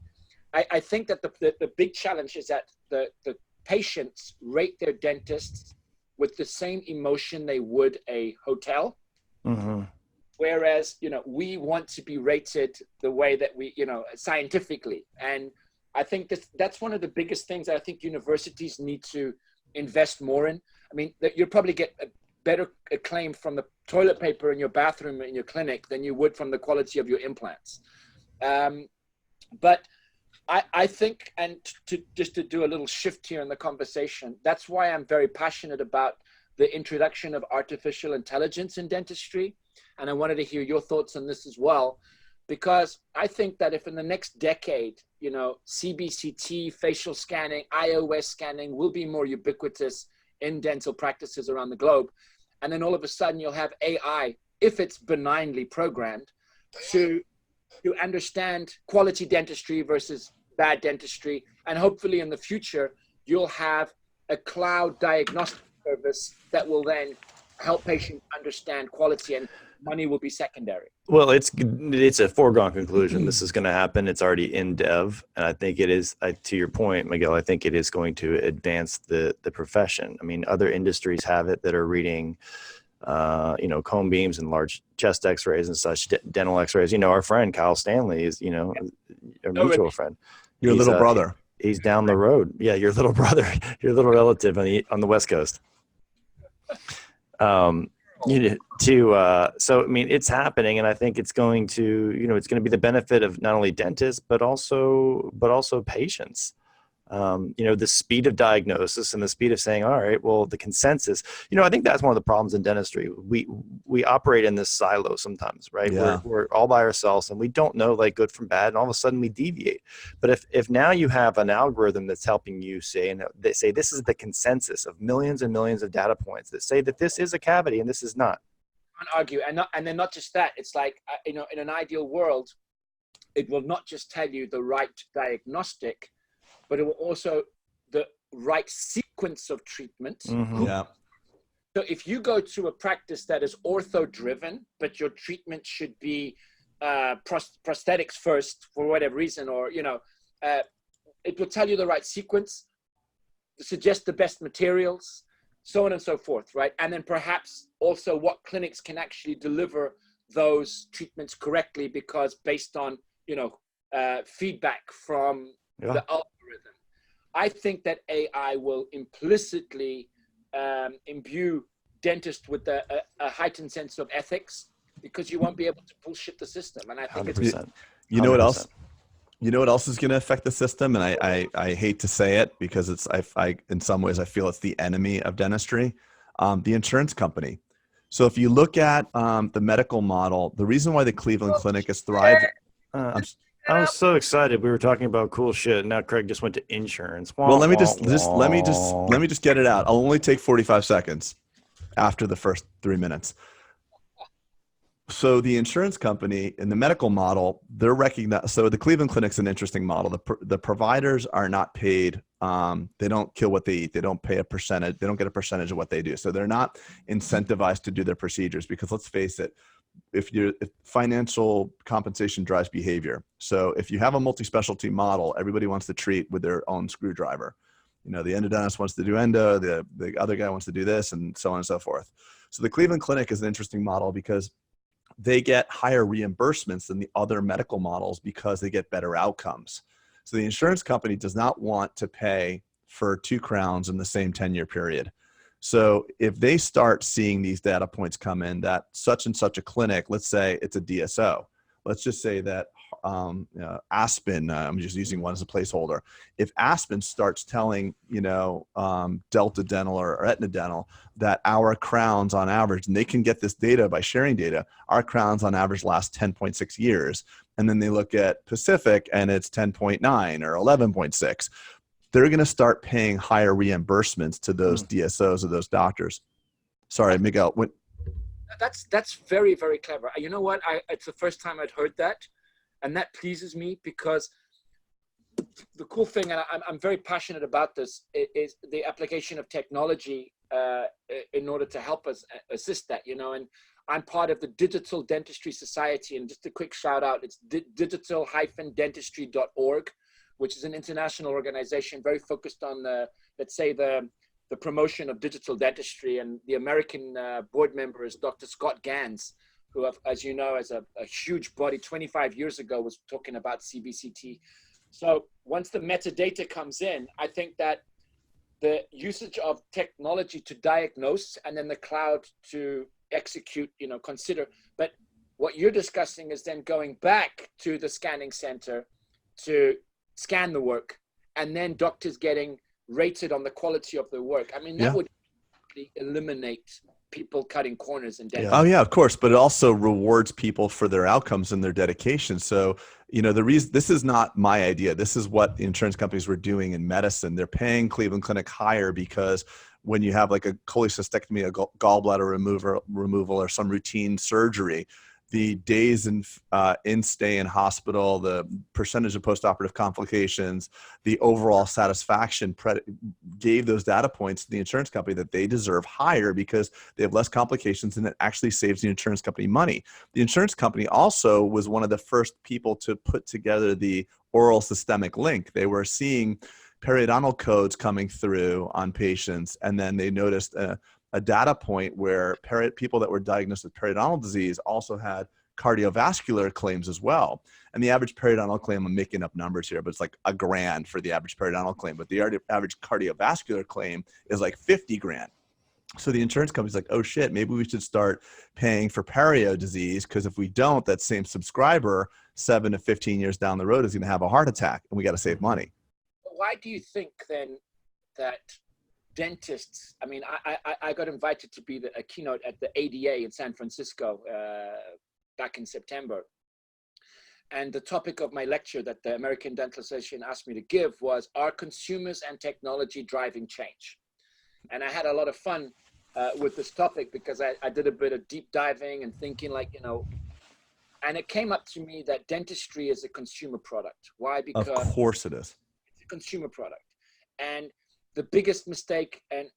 I think that the big challenge is that the patients rate their dentists with the same emotion they would a hotel. Mm-hmm. Whereas, we want to be rated the way that we, scientifically. And I think that's one of the biggest things that I think universities need to invest more in. I mean, that you'll probably get a better acclaim from the toilet paper in your bathroom in your clinic than you would from the quality of your implants. But I think, and just to do a little shift here in the conversation, that's why I'm very passionate about the introduction of artificial intelligence in dentistry. And I wanted to hear your thoughts on this as well, because I think that if in the next decade, CBCT, facial scanning, iOS scanning will be more ubiquitous in dental practices around the globe. And then all of a sudden you'll have AI, if it's benignly programmed, to understand quality dentistry versus bad dentistry. And hopefully in the future, you'll have a cloud diagnostic service that will then help patients understand quality, and money will be secondary. Well, it's a foregone conclusion. This is going to happen. It's already in dev. And I think it is, to your point, Miguel, I think it is going to advance the profession. I mean, other industries have it that are reading cone beams and large chest x-rays and such, dental x-rays. Our friend Kyle Stanley is, a mutual friend. Your little brother. He's down the road. Yeah, your little brother, your little relative on the West Coast. So I mean, it's happening, and I think it's going to, it's going to be the benefit of not only dentists but also patients. The speed of diagnosis and the speed of saying, all right, well, the consensus, I think that's one of the problems in dentistry. We operate in this silo sometimes, right? Yeah. We're all by ourselves and we don't know like good from bad, and all of a sudden we deviate. But if now you have an algorithm that's helping you say, and they say this is the consensus of millions and millions of data points that say that this is a cavity and this is not. I can't argue. And then not just that, it's like, in an ideal world, it will not just tell you the right diagnostic, but it will also the right sequence of treatment. Mm-hmm. Yeah. So if you go to a practice that is ortho-driven, but your treatment should be prosthetics first for whatever reason, or, it will tell you the right sequence, suggest the best materials, so on and so forth, right? And then perhaps also what clinics can actually deliver those treatments correctly, because based on, feedback from the algorithm. I think that AI will implicitly imbue dentists with a heightened sense of ethics, because you won't be able to bullshit the system. And I think 100%. it's, you know what else? You know what else is going to affect the system? And I hate to say it, because it's, I in some ways I feel it's the enemy of dentistry, the insurance company. So if you look at the medical model, the reason why the Cleveland Clinic has thrived. I was so excited. We were talking about cool shit. Now Craig just went to insurance. Well, let me just get it out. I'll only take 45 seconds after the first 3 minutes. So the insurance company in the medical model, they're recognized. So the Cleveland Clinic's an interesting model. The providers are not paid. They don't kill what they eat. They don't pay a percentage. They don't get a percentage of what they do. So they're not incentivized to do their procedures, because let's face it, if financial compensation drives behavior. So if you have a multi-specialty model, everybody wants to treat with their own screwdriver. The endodontist wants to do endo, the other guy wants to do this, and so on and so forth. So the Cleveland Clinic is an interesting model because they get higher reimbursements than the other medical models because they get better outcomes. So the insurance company does not want to pay for 2 crowns in the same 10-year period. So if they start seeing these data points come in that such and such a clinic, let's say it's a DSO, let's just say that Aspen, I'm just using one as a placeholder. If Aspen starts telling, Delta Dental or Aetna Dental that our crowns on average, and they can get this data by sharing data, our crowns on average last 10.6 years. And then they look at Pacific and it's 10.9 or 11.6. They're going to start paying higher reimbursements to those DSOs or those doctors. Sorry, Miguel. That's very, very clever. You know what? It's the first time I'd heard that. And that pleases me, because the cool thing, and I'm very passionate about this, is the application of technology in order to help us assist that, And I'm part of the Digital Dentistry Society, and just a quick shout out, it's digital-dentistry.org, which is an international organization very focused on the, let's say, the promotion of digital dentistry. And the American board member is Dr. Scott Gans, who, as you know, as a huge body 25 years ago was talking about CBCT. So once the metadata comes in, I think that the usage of technology to diagnose and then the cloud to execute, consider. But what you're discussing is then going back to the scanning center to scan the work, and then doctors getting rated on the quality of the work. I mean, that would eliminate people cutting corners in dentistry. Oh yeah, of course. But it also rewards people for their outcomes and their dedication. So, the reason, this is not my idea. This is what the insurance companies were doing in medicine. They're paying Cleveland Clinic higher because when you have like a cholecystectomy, a gallbladder removal, or some routine surgery, the days in stay in hospital, the percentage of postoperative complications, the overall satisfaction gave those data points to the insurance company that they deserve higher because they have less complications, and it actually saves the insurance company money. The insurance company also was one of the first people to put together the oral systemic link. They were seeing periodontal codes coming through on patients, and then they noticed a data point where people that were diagnosed with periodontal disease also had cardiovascular claims as well. And the average periodontal claim, I'm making up numbers here, but it's like $1,000 for the average periodontal claim. But the average cardiovascular claim is like 50 grand. So the insurance company's like, oh shit, maybe we should start paying for perio disease, because if we don't, that same subscriber 7 to 15 years down the road is going to have a heart attack, and we got to save money. Why do you think then that dentists, I mean, I got invited to be a keynote at the ADA in San Francisco back in September. And the topic of my lecture that the American Dental Association asked me to give was, are consumers and technology driving change? And I had a lot of fun with this topic because I did a bit of deep diving and thinking and it came up to me that dentistry is a consumer product. Why? Because of course it is. It's a consumer product. And the biggest mistake, and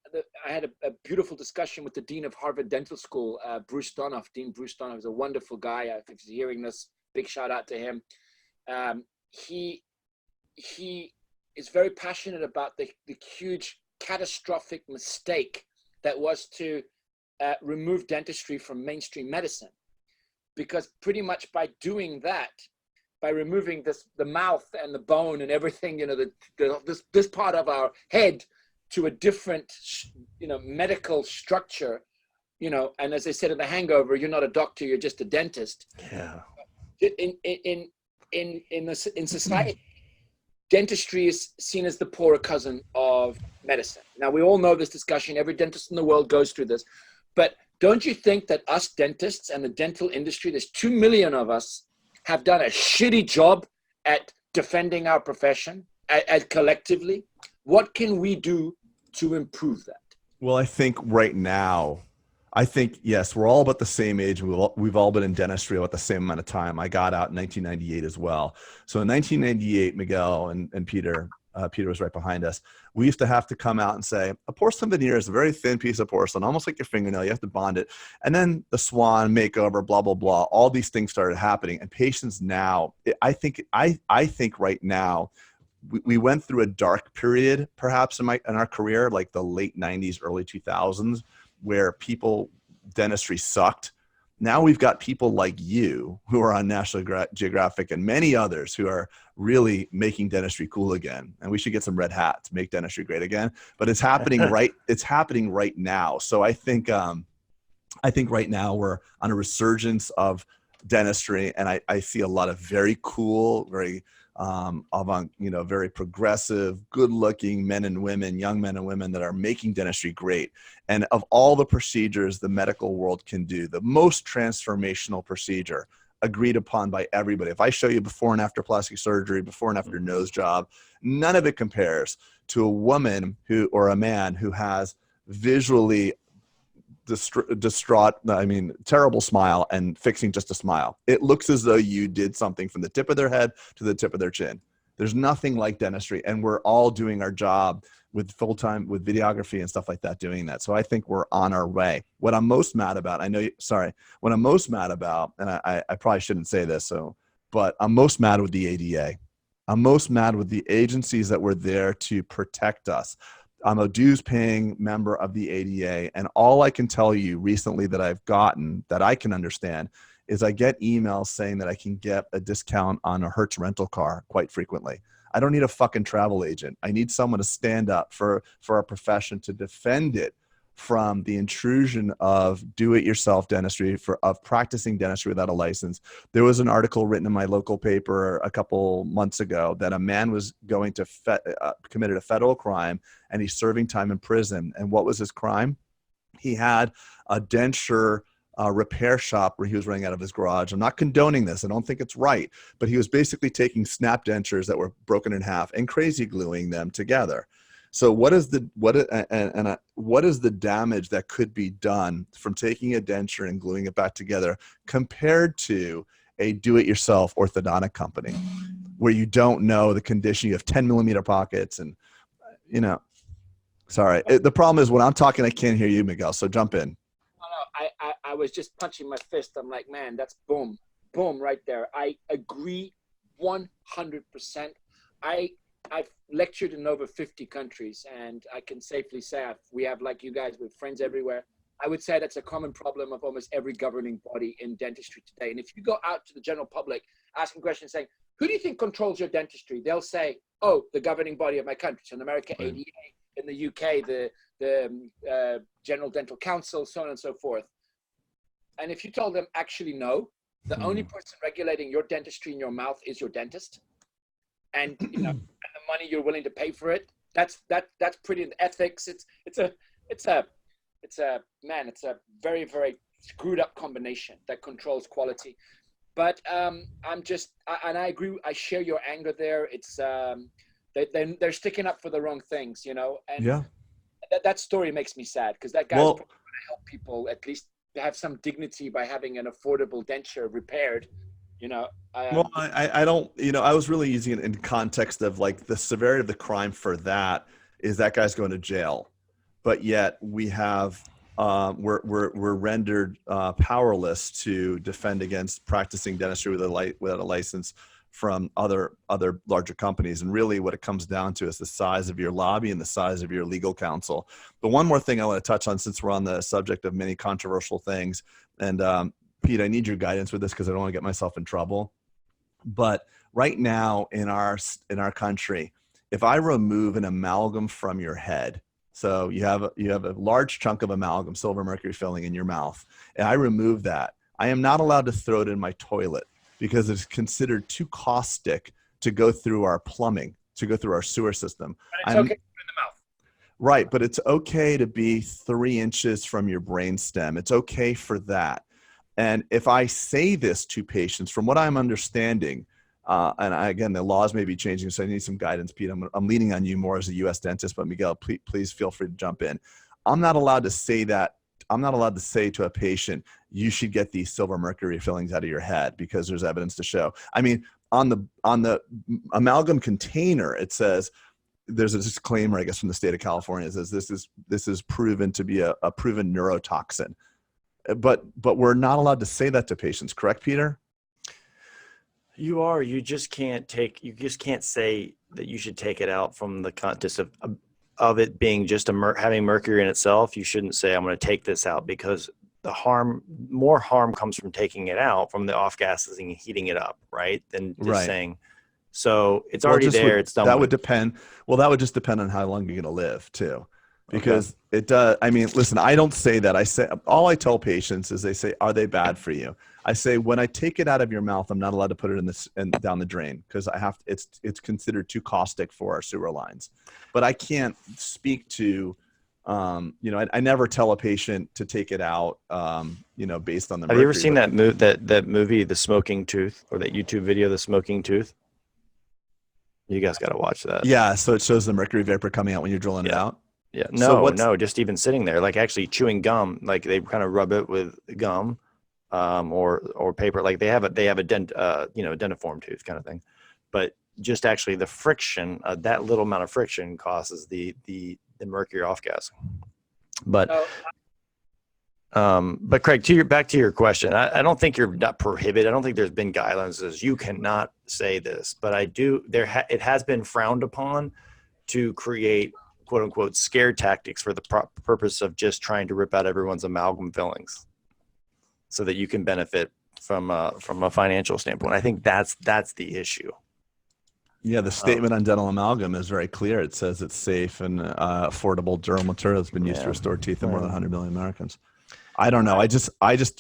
I had a beautiful discussion with the Dean of Harvard Dental School, Bruce Donoff. Dean Bruce Donoff is a wonderful guy. If he's hearing this, big shout out to him. He is very passionate about the huge catastrophic mistake that was to remove dentistry from mainstream medicine. Because pretty much by doing that, by removing the mouth and the bone and everything, this part of our head to a different, medical structure, and as I said in The Hangover, you're not a doctor, you're just a dentist. Yeah. In society, dentistry is seen as the poorer cousin of medicine. Now, we all know this discussion. Every dentist in the world goes through this. But don't you think that us dentists and the dental industry, there's 2 million of us, have done a shitty job at defending our profession collectively? What can we do to improve that? Well, I think right now, yes, we're all about the same age. We've all been in dentistry about the same amount of time. I got out in 1998 as well. So in 1998, Miguel and Peter was right behind us. We used to have to come out and say, a porcelain veneer is a very thin piece of porcelain, almost like your fingernail. You have to bond it. And then the swan makeover, blah, blah, blah. All these things started happening. And patients now, I think right now, we went through a dark period, perhaps in our career, like the late 90s, early 2000s, where dentistry sucked. Now we've got people like you who are on National Geographic and many others who are really making dentistry cool again. And we should get some red hats, make dentistry great again. But it's happening it's happening right now. So I think right now we're on a resurgence of dentistry, and I see a lot of very cool, very very progressive, good-looking men and women, young men and women that are making dentistry great. And of all the procedures the medical world can do, the most transformational procedure agreed upon by everybody. If I show you before and after plastic surgery, before and after nose job, none of it compares to a woman or a man who has visually distraught, terrible smile and fixing just a smile. It looks as though you did something from the tip of their head to the tip of their chin. There's nothing like dentistry, and we're all doing our job with full-time with videography and stuff like that, doing that. So I think we're on our way. What I'm most mad about, what I'm most mad about, and I probably shouldn't say this, but I'm most mad with the ADA. I'm most mad with the agencies that were there to protect us. I'm a dues paying member of the ADA, and all I can tell you recently that I've gotten that I can understand is I get emails saying that I can get a discount on a Hertz rental car quite frequently. I don't need a fucking travel agent. I need someone to stand up for our profession, to defend it from the intrusion of do-it-yourself dentistry, of practicing dentistry without a license. There was an article written in my local paper a couple months ago that a man was going to committed a federal crime, and he's serving time in prison. And what was his crime? He had a denture repair shop where he was running out of his garage. I'm not condoning this. I don't think it's right, but he was basically taking snap dentures that were broken in half and crazy gluing them together. So what is the damage that could be done from taking a denture and gluing it back together compared to a do-it-yourself orthodontic company where you don't know the condition? You have 10 millimeter pockets, and sorry. The problem is when I'm talking, I can't hear you, Miguel. So jump in. I was just punching my fist. I'm like, man, that's boom right there. I agree 100%. I've lectured in over 50 countries, and I can safely say we have, like you guys, with friends everywhere. I would say that's a common problem of almost every governing body in dentistry today. And if you go out to the general public asking questions saying, who do you think controls your dentistry? They'll say, oh, the governing body of my country. So in America, ADA, in the UK, the General Dental Council, so on and so forth. And if you told them, actually, no, the only person regulating your dentistry in your mouth is your dentist, and and the money you're willing to pay for it, that's pretty in ethics. It's a very, very screwed up combination that controls quality. But and I agree. I share your anger there. It's they're sticking up for the wrong things, and that story makes me sad, because that guy's probably going to help people at least have some dignity by having an affordable denture repaired. I don't, I was really using it in context of like the severity of the crime for that is that guy's going to jail, but yet we have, we're rendered powerless to defend against practicing dentistry without a license from other larger companies. And really what it comes down to is the size of your lobby and the size of your legal counsel. But one more thing I want to touch on, since we're on the subject of many controversial things, and Pete, I need your guidance with this because I don't want to get myself in trouble. But right now in our country, if I remove an amalgam from your head, so you have a large chunk of amalgam, silver mercury filling in your mouth, and I remove that, I am not allowed to throw it in my toilet because it's considered too caustic to go through our plumbing, to go through our sewer system. But it's okay to put it in the mouth. Right, but it's okay to be 3 inches from your brainstem. It's okay for that. And if I say this to patients, from what I'm understanding, again, the laws may be changing, so I need some guidance, Pete. I'm leaning on you more as a U.S. dentist, but Miguel, please feel free to jump in. I'm not allowed to say that. I'm not allowed to say to a patient, you should get these silver mercury fillings out of your head because there's evidence to show. I mean, on the amalgam container, it says, there's a disclaimer, I guess, from the state of California. It says this is proven to be a proven neurotoxin. But we're not allowed to say that to patients, correct, Peter? You just can't say that you should take it out from the context of it being just having mercury in itself. You shouldn't say, I'm going to take this out, because more harm comes from taking it out, from the off gases and heating it up, right? Than just saying, so it's already there. It's done. That would depend. Well, that would just depend on how long you're going to live too. Because it does. I mean, listen, I don't say that. I say, all I tell patients is, they say, are they bad for you? I say, when I take it out of your mouth, I'm not allowed to put it down the drain, because it's considered too caustic for our sewer lines. But I can't speak to, I never tell a patient to take it out, based on the. Have you ever seen that movie, The Smoking Tooth, or that YouTube video, The Smoking Tooth? You guys got to watch that. Yeah. So it shows the mercury vapor coming out when you're drilling it out. Yeah, no, just even sitting there, like actually chewing gum, like they kind of rub it with gum, or paper, like they have a dentiform tooth kind of thing. But just actually the friction, that little amount of friction causes the mercury off gas. But Craig, back to your question, I don't think you're not prohibited. I don't think there's been guidelines that says you cannot say this, but it has been frowned upon to create quote unquote scare tactics for the purpose of just trying to rip out everyone's amalgam fillings so that you can benefit from a financial standpoint. I think that's the issue. Yeah, the statement on dental amalgam is very clear. It says it's safe and affordable dural material that's been used to restore teeth in more than 100 million Americans. I don't know.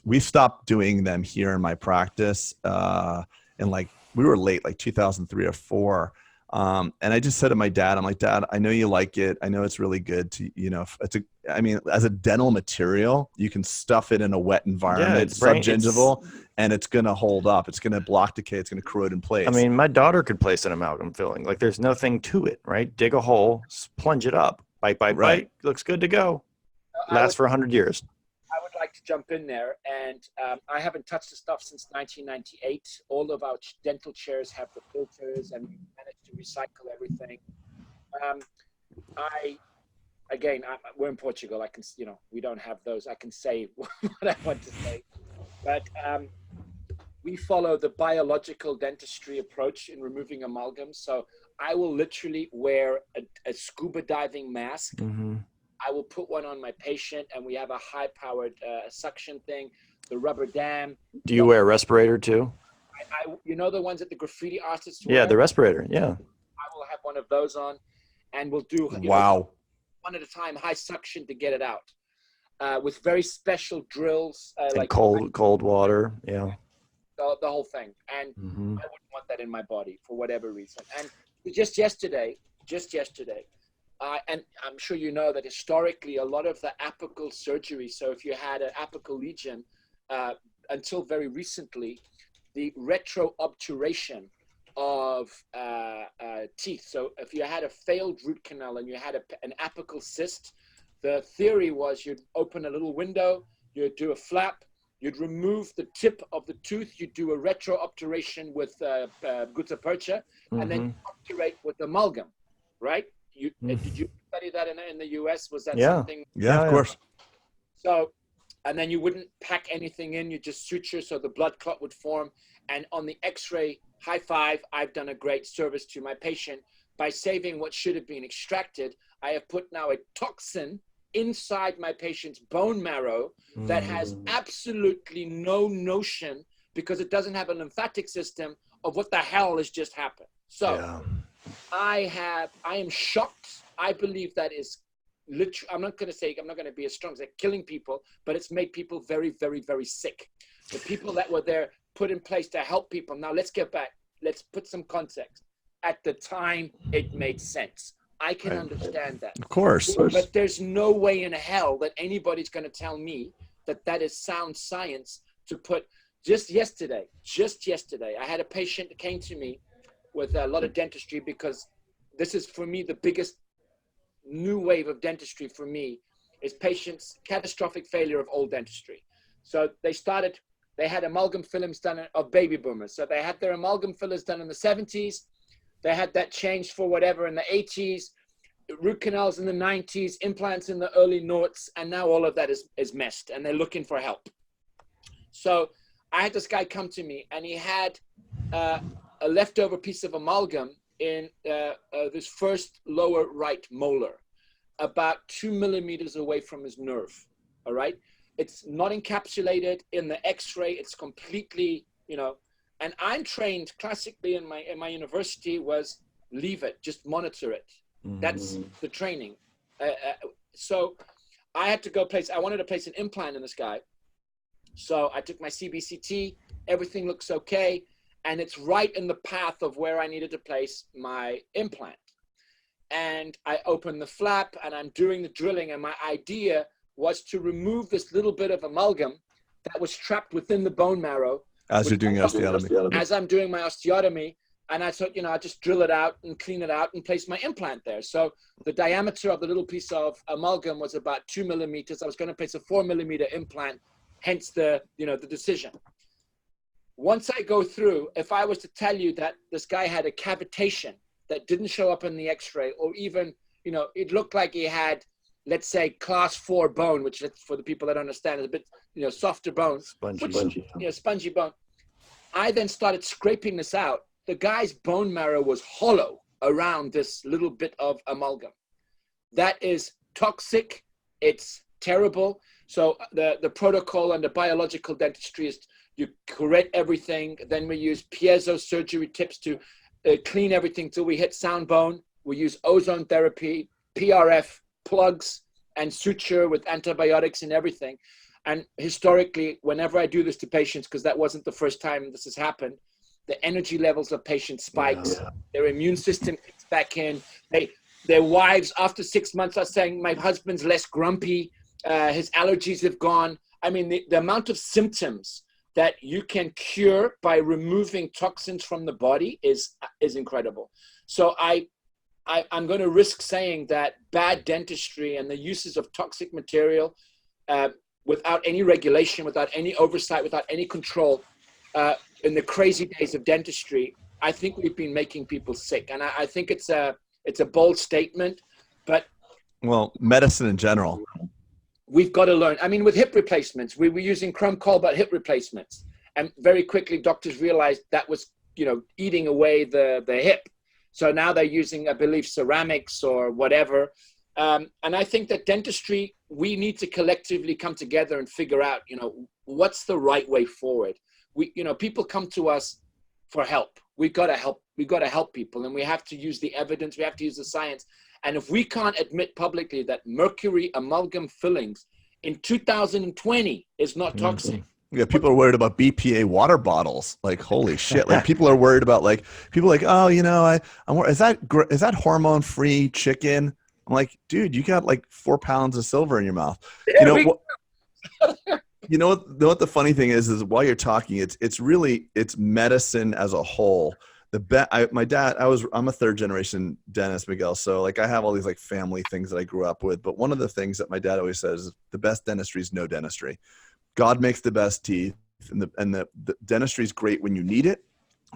We've stopped doing them here in my practice. And like we were late, like 2003 or 4. And I just said to my dad, I'm like, Dad, I know you like it. I know it's really good to, as a dental material, you can stuff it in a wet environment, it's subgingival, and it's going to hold up. It's going to block decay. It's going to corrode in place. I mean, my daughter could place an amalgam filling. Like there's nothing to it, right? Dig a hole, plunge it up, bite, looks good to go. Lasts for 100 years. I would like to jump in there, and I haven't touched the stuff since 1998. All of our dental chairs have the filters, and we managed to recycle everything. We're in Portugal. I can, we don't have those. I can say what I want to say, but we follow the biological dentistry approach in removing amalgam. So I will literally wear a scuba diving mask. Mm-hmm. I will put one on my patient, and we have a high-powered suction thing, the rubber dam. Do you wear a respirator too? The ones that the graffiti artists wear? Yeah, the respirator, yeah. I will have one of those on, and we'll do one at a time, high suction to get it out, with very special drills. And cold water, yeah. The whole thing. And I wouldn't want that in my body for whatever reason. And just yesterday, and I'm sure you know that historically, a lot of the apical surgery, so if you had an apical lesion, until very recently, the retroobturation of teeth. So if you had a failed root canal and you had an apical cyst, the theory was you'd open a little window, you'd do a flap, you'd remove the tip of the tooth, you'd do a retroobturation with gutta percha, and then obturate with amalgam, right? Did you study that in the US? Was that something? Yeah, of course. So, and then you wouldn't pack anything in, you just suture so the blood clot would form. And on the x-ray, high five, I've done a great service to my patient. By saving what should have been extracted, I have put now a toxin inside my patient's bone marrow that has absolutely no notion, because it doesn't have a lymphatic system, of what the hell has just happened. So I am shocked. I believe that is literally, I'm not going to be as strong as killing people, but it's made people very, very, very sick. The people that were there put in place to help people. Now let's get back. Let's put some context. At the time, it made sense. I can understand that. Of course. But there's no way in hell that anybody's going to tell me that is sound science to put. Just yesterday, I had a patient that came to me with a lot of dentistry, because this is, for me, the biggest new wave of dentistry for me is patients' catastrophic failure of old dentistry. So they had amalgam fillings done of baby boomers. So they had their amalgam fillers done in the 70s. They had that changed for whatever in the 80s, root canals in the 90s, implants in the early noughts, and now all of that is messed, and they're looking for help. So I had this guy come to me, and he had a leftover piece of amalgam in this first lower right molar, about 2 millimeters away from his nerve. All right. It's not encapsulated in the x-ray. It's completely, and I'm trained classically in my university was leave it, just monitor it. That's the training. So I had to I wanted to place an implant in this guy. So I took my CBCT, everything looks okay. And it's right in the path of where I needed to place my implant. And I open the flap and I'm doing the drilling. And my idea was to remove this little bit of amalgam that was trapped within the bone marrow. As you're doing osteotomy. As I'm doing my osteotomy. And I thought, I just drill it out and clean it out and place my implant there. So the diameter of the little piece of amalgam was about 2 millimeters. I was going to place a 4 millimeter implant, hence the decision. once I go through, if I was to tell you that this guy had a cavitation that didn't show up in the x-ray, or even, you know, it looked like he had, let's say, class 4 bone, which for the people that understand is a bit, you know, softer bone, spongy, you know, spongy bone. I then started scraping this out. The guy's bone marrow was hollow around this little bit of amalgam. That is toxic. It's terrible. So the protocol under biological dentistry is you correct everything. Then we use piezo surgery tips to clean everything till we hit sound bone. We use ozone therapy, PRF, plugs, and suture with antibiotics and everything. And historically, whenever I do this to patients, because that wasn't the first time this has happened, the energy levels of patients spikes, their immune system kicks back in. Their wives, after 6 months, are saying, my husband's less grumpy, his allergies have gone. I mean, the amount of symptoms that you can cure by removing toxins from the body is incredible. So I'm going to risk saying that bad dentistry and the uses of toxic material without any regulation, without any oversight, without any control, in the crazy days of dentistry, I think we've been making people sick. And I think it's a bold statement, but well, medicine in general, we've got to learn. I mean, with hip replacements, we were using chrome cobalt hip replacements, and very quickly doctors realized that was, you know, eating away the hip. So now they're using, I believe, ceramics or whatever. And I think that dentistry, we need to collectively come together and figure out, you know, what's the right way forward. You know, people come to us for help. We've got to help. We've got to help people, and we have to use the evidence. We have to use the science. And if we can't admit publicly that mercury amalgam fillings in 2020 is not toxic. Yeah, people are worried about BPA water bottles. Like, holy shit! Like, people are worried about oh, you know, is that hormone free chicken? I'm like, dude, you got like 4 pounds of silver in your mouth. You know what? You know what the funny thing is while you're talking, it's medicine as a whole. I'm a 3rd generation dentist, Miguel. So like I have all these like family things that I grew up with. But one of the things that my dad always says is the best dentistry is no dentistry. God makes the best teeth, and the dentistry is great when you need it.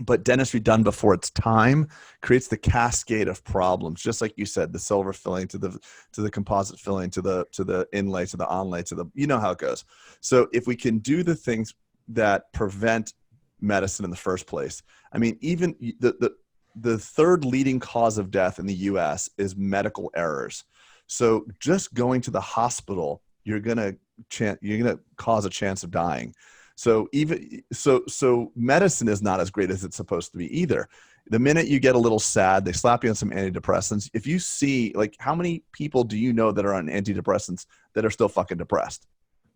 But dentistry done before its time creates the cascade of problems. Just like you said, the silver filling to the composite filling to the inlay to the onlay to the, you know how it goes. So if we can do the things that prevent medicine in the first place, I mean, even the 3rd leading cause of death in the U.S. is medical errors. So just going to the hospital, you're gonna cause a chance of dying. So so medicine is not as great as it's supposed to be either. The minute you get a little sad, they slap you on some antidepressants. If you see, like, how many people do you know that are on antidepressants that are still fucking depressed?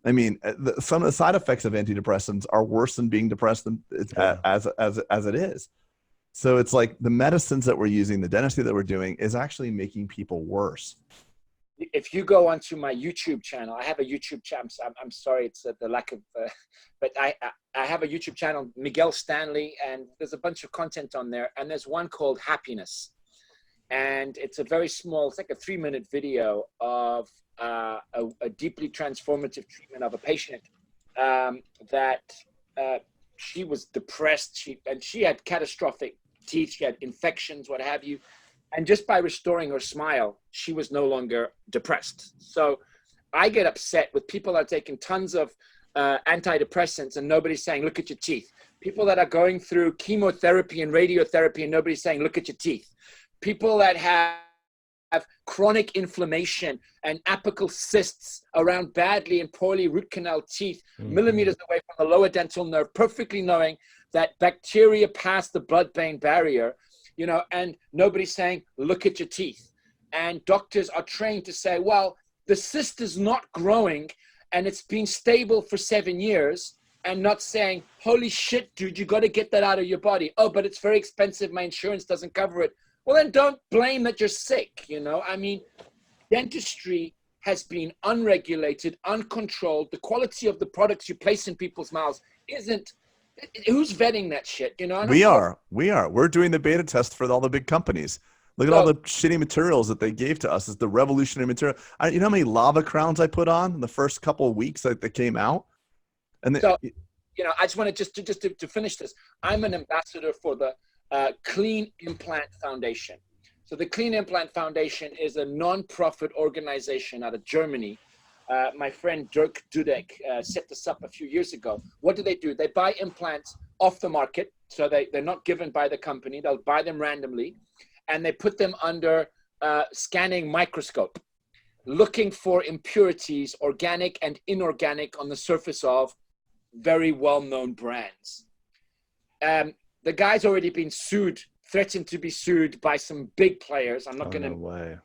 I mean, some of the side effects of antidepressants are worse than being depressed as it is. So it's like the medicines that we're using, the dentistry that we're doing is actually making people worse. If you go onto my YouTube channel, I have a YouTube channel. I'm sorry, it's the lack of, but I have a YouTube channel, Miguel Stanley, and there's a bunch of content on there. And there's one called Happiness. And it's a very small, it's like a 3-minute video of a deeply transformative treatment of a patient that she was depressed. She had catastrophic teeth. She had infections, what have you. And just by restoring her smile, she was no longer depressed. So I get upset with people that are taking tons of antidepressants and nobody's saying, look at your teeth. People that are going through chemotherapy and radiotherapy and nobody's saying, look at your teeth. People that have chronic inflammation and apical cysts around badly and poorly root canal teeth, millimeters away from the lower dental nerve, perfectly knowing that bacteria pass the blood-brain barrier, you know, and nobody's saying, look at your teeth. And doctors are trained to say, well, the cyst is not growing and it's been stable for 7 years, and not saying, holy shit, dude, you got to get that out of your body. Oh, but it's very expensive. My insurance doesn't cover it. Well, then don't blame that you're sick. You know, I mean, dentistry has been unregulated, uncontrolled. The quality of the products you place in people's mouths isn't. Who's vetting that shit? You know, We're doing the beta test for all the big companies. Look at all the shitty materials that they gave to us as the revolutionary material. You know how many lava crowns I put on in the first couple of weeks that they came out? And I just want to finish this. I'm an ambassador for the Clean Implant Foundation. So the Clean Implant Foundation is a non-profit organization out of Germany. My friend Dirk Dudek set this up a few years ago. What do? They buy implants off the market. So they're not given by the company. They'll buy them randomly, and they put them under scanning microscope, looking for impurities, organic and inorganic, on the surface of very well-known brands. The guy's already been sued, threatened to be sued by some big players. I'm not going to. No way.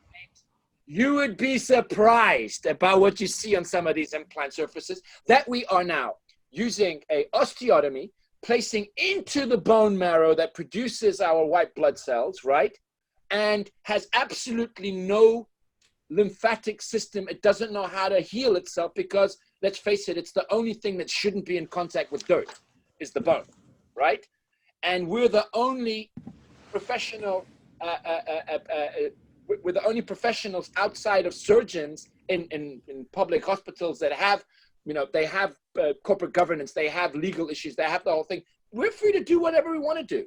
You would be surprised about what you see on some of these implant surfaces that we are now using a osteotomy, placing into the bone marrow that produces our white blood cells, right? And has absolutely no lymphatic system. It doesn't know how to heal itself because, let's face it, it's the only thing that shouldn't be in contact with dirt is the bone, right? And we're the only professional, we're the only professionals outside of surgeons in public hospitals that have, they have corporate governance, they have legal issues, they have the whole thing. We're free to do whatever we want to do.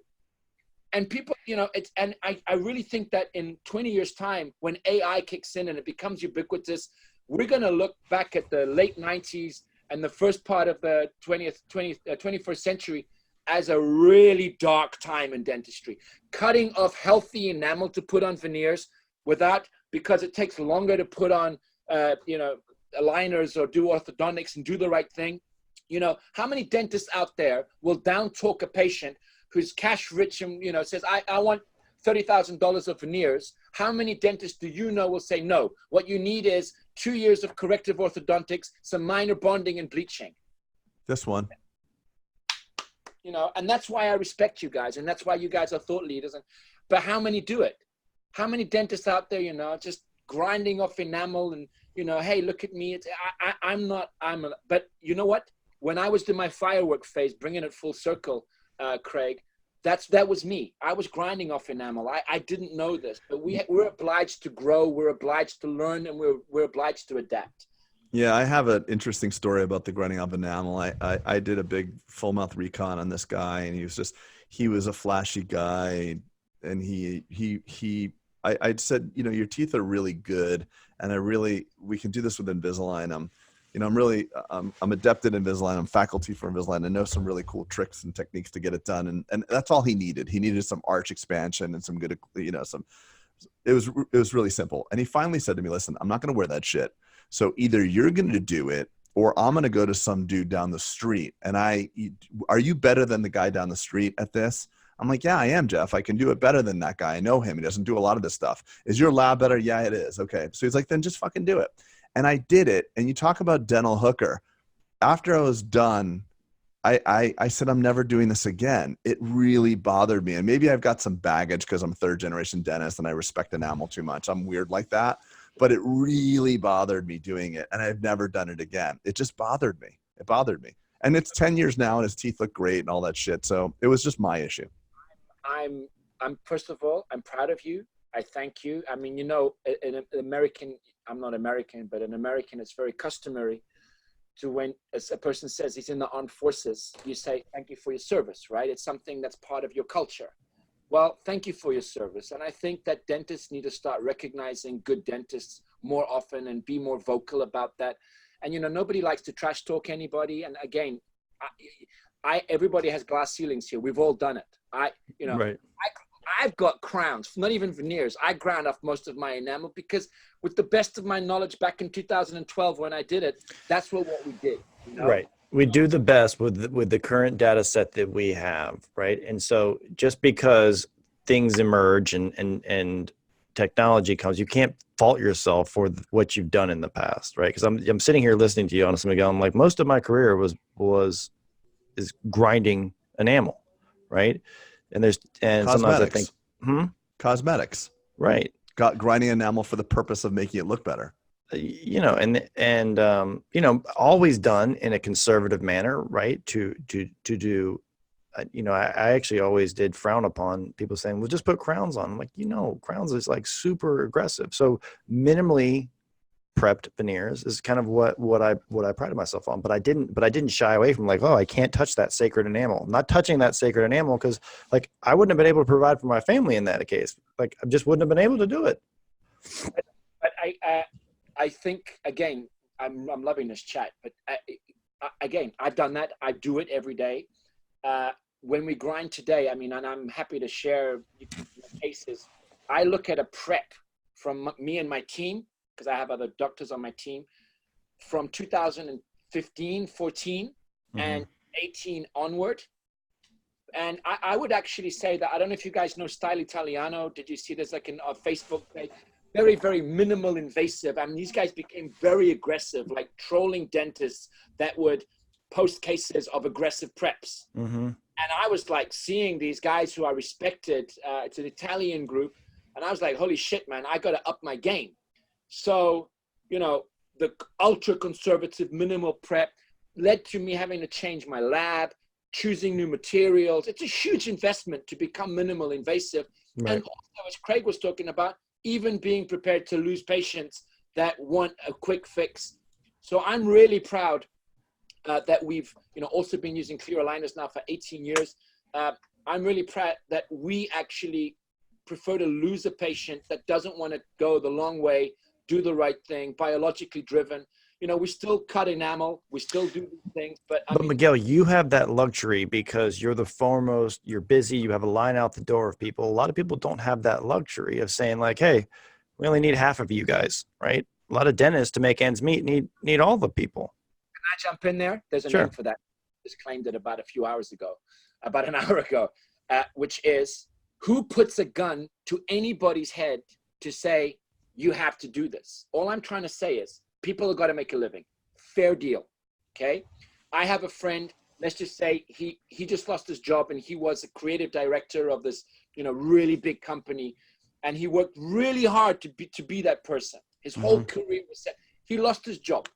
And people, I really think that in 20 years' time, when AI kicks in and it becomes ubiquitous, we're going to look back at the late 90s and the first part of the 21st century as a really dark time in dentistry. Cutting off healthy enamel to put on veneers because it takes longer to put on, aligners or do orthodontics and do the right thing. How many dentists out there will down talk a patient who's cash rich and, says, I want $30,000 of veneers? How many dentists do you know will say, no, what you need is 2 years of corrective orthodontics, some minor bonding and bleaching? This one. And that's why I respect you guys. And that's why you guys are thought leaders. But how many do it? How many dentists out there, just grinding off enamel and, hey, look at me. But you know what? When I was in my firework phase, bringing it full circle, Craig, that was me. I was grinding off enamel. I didn't know this, but we're obliged to grow. We're obliged to learn, and we're obliged to adapt. Yeah, I have an interesting story about the grinding off enamel. I did a big full mouth recon on this guy, and he was a flashy guy, and I said, your teeth are really good, and we can do this with Invisalign. I'm adept at Invisalign. I'm faculty for Invisalign. I know some really cool tricks and techniques to get it done. And that's all he needed. He needed some arch expansion and some good, it was really simple. And he finally said to me, listen, I'm not going to wear that shit. So either you're going to do it or I'm going to go to some dude down the street. And are you better than the guy down the street at this? I'm like, yeah, I am, Jeff. I can do it better than that guy. I know him. He doesn't do a lot of this stuff. Is your lab better? Yeah, it is. Okay. So he's like, then just fucking do it. And I did it. And you talk about dental hooker. After I was done, I said, I'm never doing this again. It really bothered me. And maybe I've got some baggage because I'm third generation dentist and I respect enamel too much. I'm weird like that. But it really bothered me doing it. And I've never done it again. It just bothered me. It bothered me. And it's 10 years now and his teeth look great and all that shit. So it was just my issue. I'm first of all, I'm proud of you. I thank you. I mean, an American, I'm not American, but in American, it's very customary to when a person says he's in the armed forces, you say, thank you for your service, right? It's something that's part of your culture. Well, thank you for your service. And I think that dentists need to start recognizing good dentists more often and be more vocal about that. And, nobody likes to trash talk anybody. And again, everybody has glass ceilings here. We've all done it. Right. I've got crowns, not even veneers. I ground off most of my enamel because with the best of my knowledge back in 2012 when I did it, that's what we did. Right. We do the best with the current data set that we have, right? And so just because things emerge and technology comes, you can't fault yourself for what you've done in the past, right? Because I'm sitting here listening to you, honestly, Miguel. I'm like, most of my career is grinding enamel, right? And sometimes I think cosmetics, right? Got grinding enamel for the purpose of making it look better. Always done in a conservative manner, right? To do, I actually always did frown upon people saying, well, just put crowns on. I'm like, crowns is like super aggressive. So minimally prepped veneers is kind of what I prided myself on. But I didn't shy away from like, oh, I can't touch that sacred enamel. I'm not touching that sacred enamel because like I wouldn't have been able to provide for my family in that case. Like I just wouldn't have been able to do it. But I think again, I'm loving this chat. But again, I've done that. I do it every day. When we grind today, I mean, and I'm happy to share cases. I look at a prep from me and my team, because I have other doctors on my team, from 2015, 14, and 18 onward. And I would actually say that, I don't know if you guys know Style Italiano. Did you see there's like a Facebook page? Very, very minimal invasive. I mean, these guys became very aggressive, like trolling dentists that would post cases of aggressive preps. And I was like seeing these guys who I respected, it's an Italian group. And I was like, holy shit, man, I got to up my game. So, you know, the ultra conservative minimal prep led to me having to change my lab, choosing new materials. It's a huge investment to become minimal invasive. Right. And also, as Craig was talking about, even being prepared to lose patients that want a quick fix. So I'm really proud that we've, you know, also been using clear aligners now for 18 years. I'm really proud that we actually prefer to lose a patient that doesn't want to go the long way, do the right thing, biologically driven. You know, we still cut enamel, we still do these things, but Miguel, you have that luxury because you're the foremost, you're busy, you have a line out the door of people. A lot of people don't have that luxury of saying like, hey, we only need half of you guys, right? A lot of dentists to make ends meet need all the people. Can I jump in there? There's a name for that. I just claimed it about an hour ago, which is, who puts a gun to anybody's head to say, you have to do this? All I'm trying to say is, people have got to make a living. Fair deal, okay? I have a friend, let's just say he just lost his job and he was a creative director of this, you know, really big company. And he worked really hard to be that person. His whole career was set. He lost his job.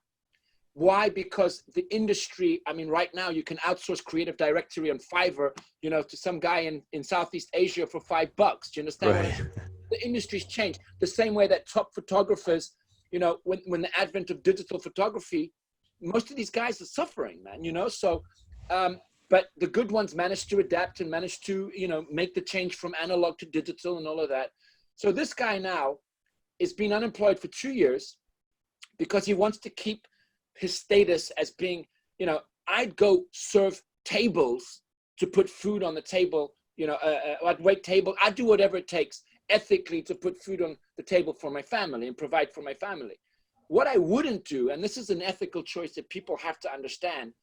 Why? Because the industry, I mean, right now you can outsource creative directory on Fiverr, you know, to some guy in Southeast Asia for $5. Do you understand? Right. The industry's changed. The same way that top photographers, you know, when the advent of digital photography, most of these guys are suffering, man, you know? So, but the good ones managed to adapt and managed to, you know, make the change from analog to digital and all of that. So this guy now is being unemployed for 2 years because he wants to keep his status as being, you know, I'd go serve tables to put food on the table, you know, I'd wait table. I'd do whatever it takes ethically to put food on the table for my family and provide for my family. What I wouldn't do, and this is an ethical choice that people have to understand,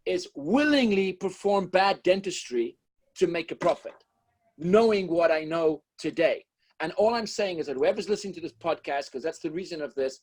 is willingly perform bad dentistry to make a profit, knowing what I know today. And all I'm saying is that whoever's listening to this podcast, because that's the reason of this,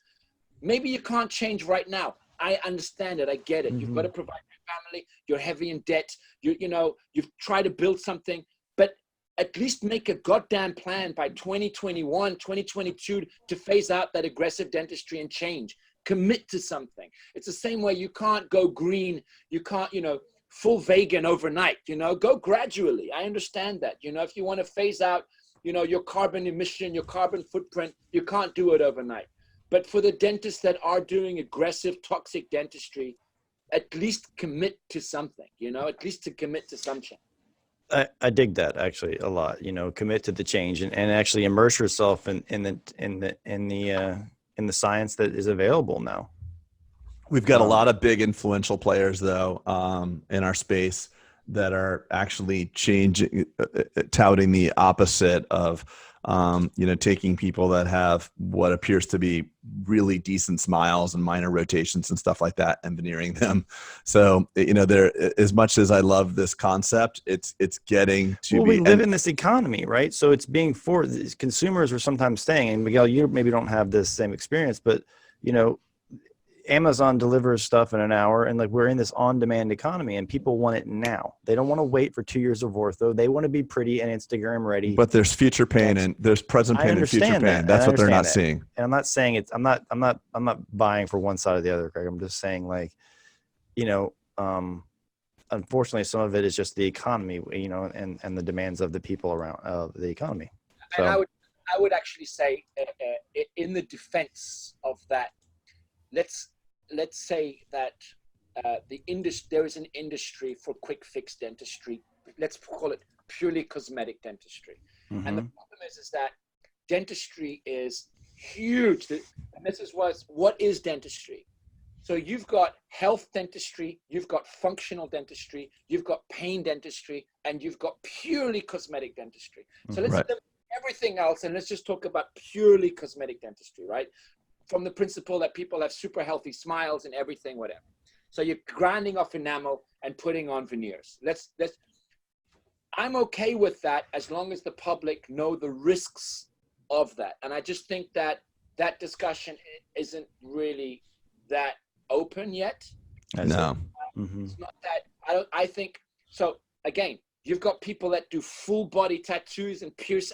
maybe you can't change right now. I understand it. I get it. You've got to provide for your family. You're heavy in debt. You know, you've tried to build something, but at least make a goddamn plan by 2021, 2022 to phase out that aggressive dentistry and change. Commit to something. It's the same way you can't go green. You can't, you know, full vegan overnight, you know, go gradually. I understand that. You know, if you want to phase out, you know, your carbon emission, your carbon footprint, you can't do it overnight. But for the dentists that are doing aggressive, toxic dentistry, at least commit to something, you know, at least to commit to something. I dig that actually a lot, you know, commit to the change and actually immerse yourself in the science that is available now. We've got a lot of big influential players though, in our space that are actually touting the opposite of, you know, taking people that have what appears to be really decent smiles and minor rotations and stuff like that and veneering them. So, you know, as much as I love this concept, it's getting to we live in this economy, right? So it's being consumers are sometimes saying, and Miguel, you maybe don't have this same experience, but you know, Amazon delivers stuff in an hour and like we're in this on-demand economy and people want it now. They don't want to wait for 2 years of ortho. They want to be pretty and Instagram ready. But there's future pain and there's present pain and future pain. That's what they're not seeing. And I'm not saying I'm not buying for one side or the other, Craig. I'm just saying like, you know, unfortunately some of it is just the economy, you know, and the demands of the people around the economy. So, and I would actually say in the defense of that, let's say that there is an industry for quick fix dentistry. Let's call it purely cosmetic dentistry. Mm-hmm. And the problem is that dentistry is huge. And this is what is dentistry. So you've got health dentistry, you've got functional dentistry, you've got pain dentistry, and you've got purely cosmetic dentistry. So let's eliminate everything else and let's just talk about purely cosmetic dentistry, right? From the principle that people have super healthy smiles and everything, whatever. So you're grinding off enamel and putting on veneers. I'm okay with that as long as the public know the risks of that. And I just think that that discussion isn't really that open yet. No. It's not that. I think so. Again, you've got people that do full body tattoos and pierce.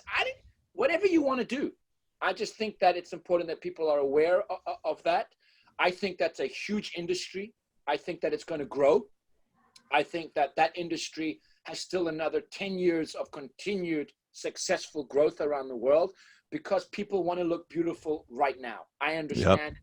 Whatever you want to do. I just think that it's important that people are aware of that. I think that's a huge industry. I think that it's going to grow. I think that that industry has still another 10 years of continued successful growth around the world because people want to look beautiful right now. I understand. Yep.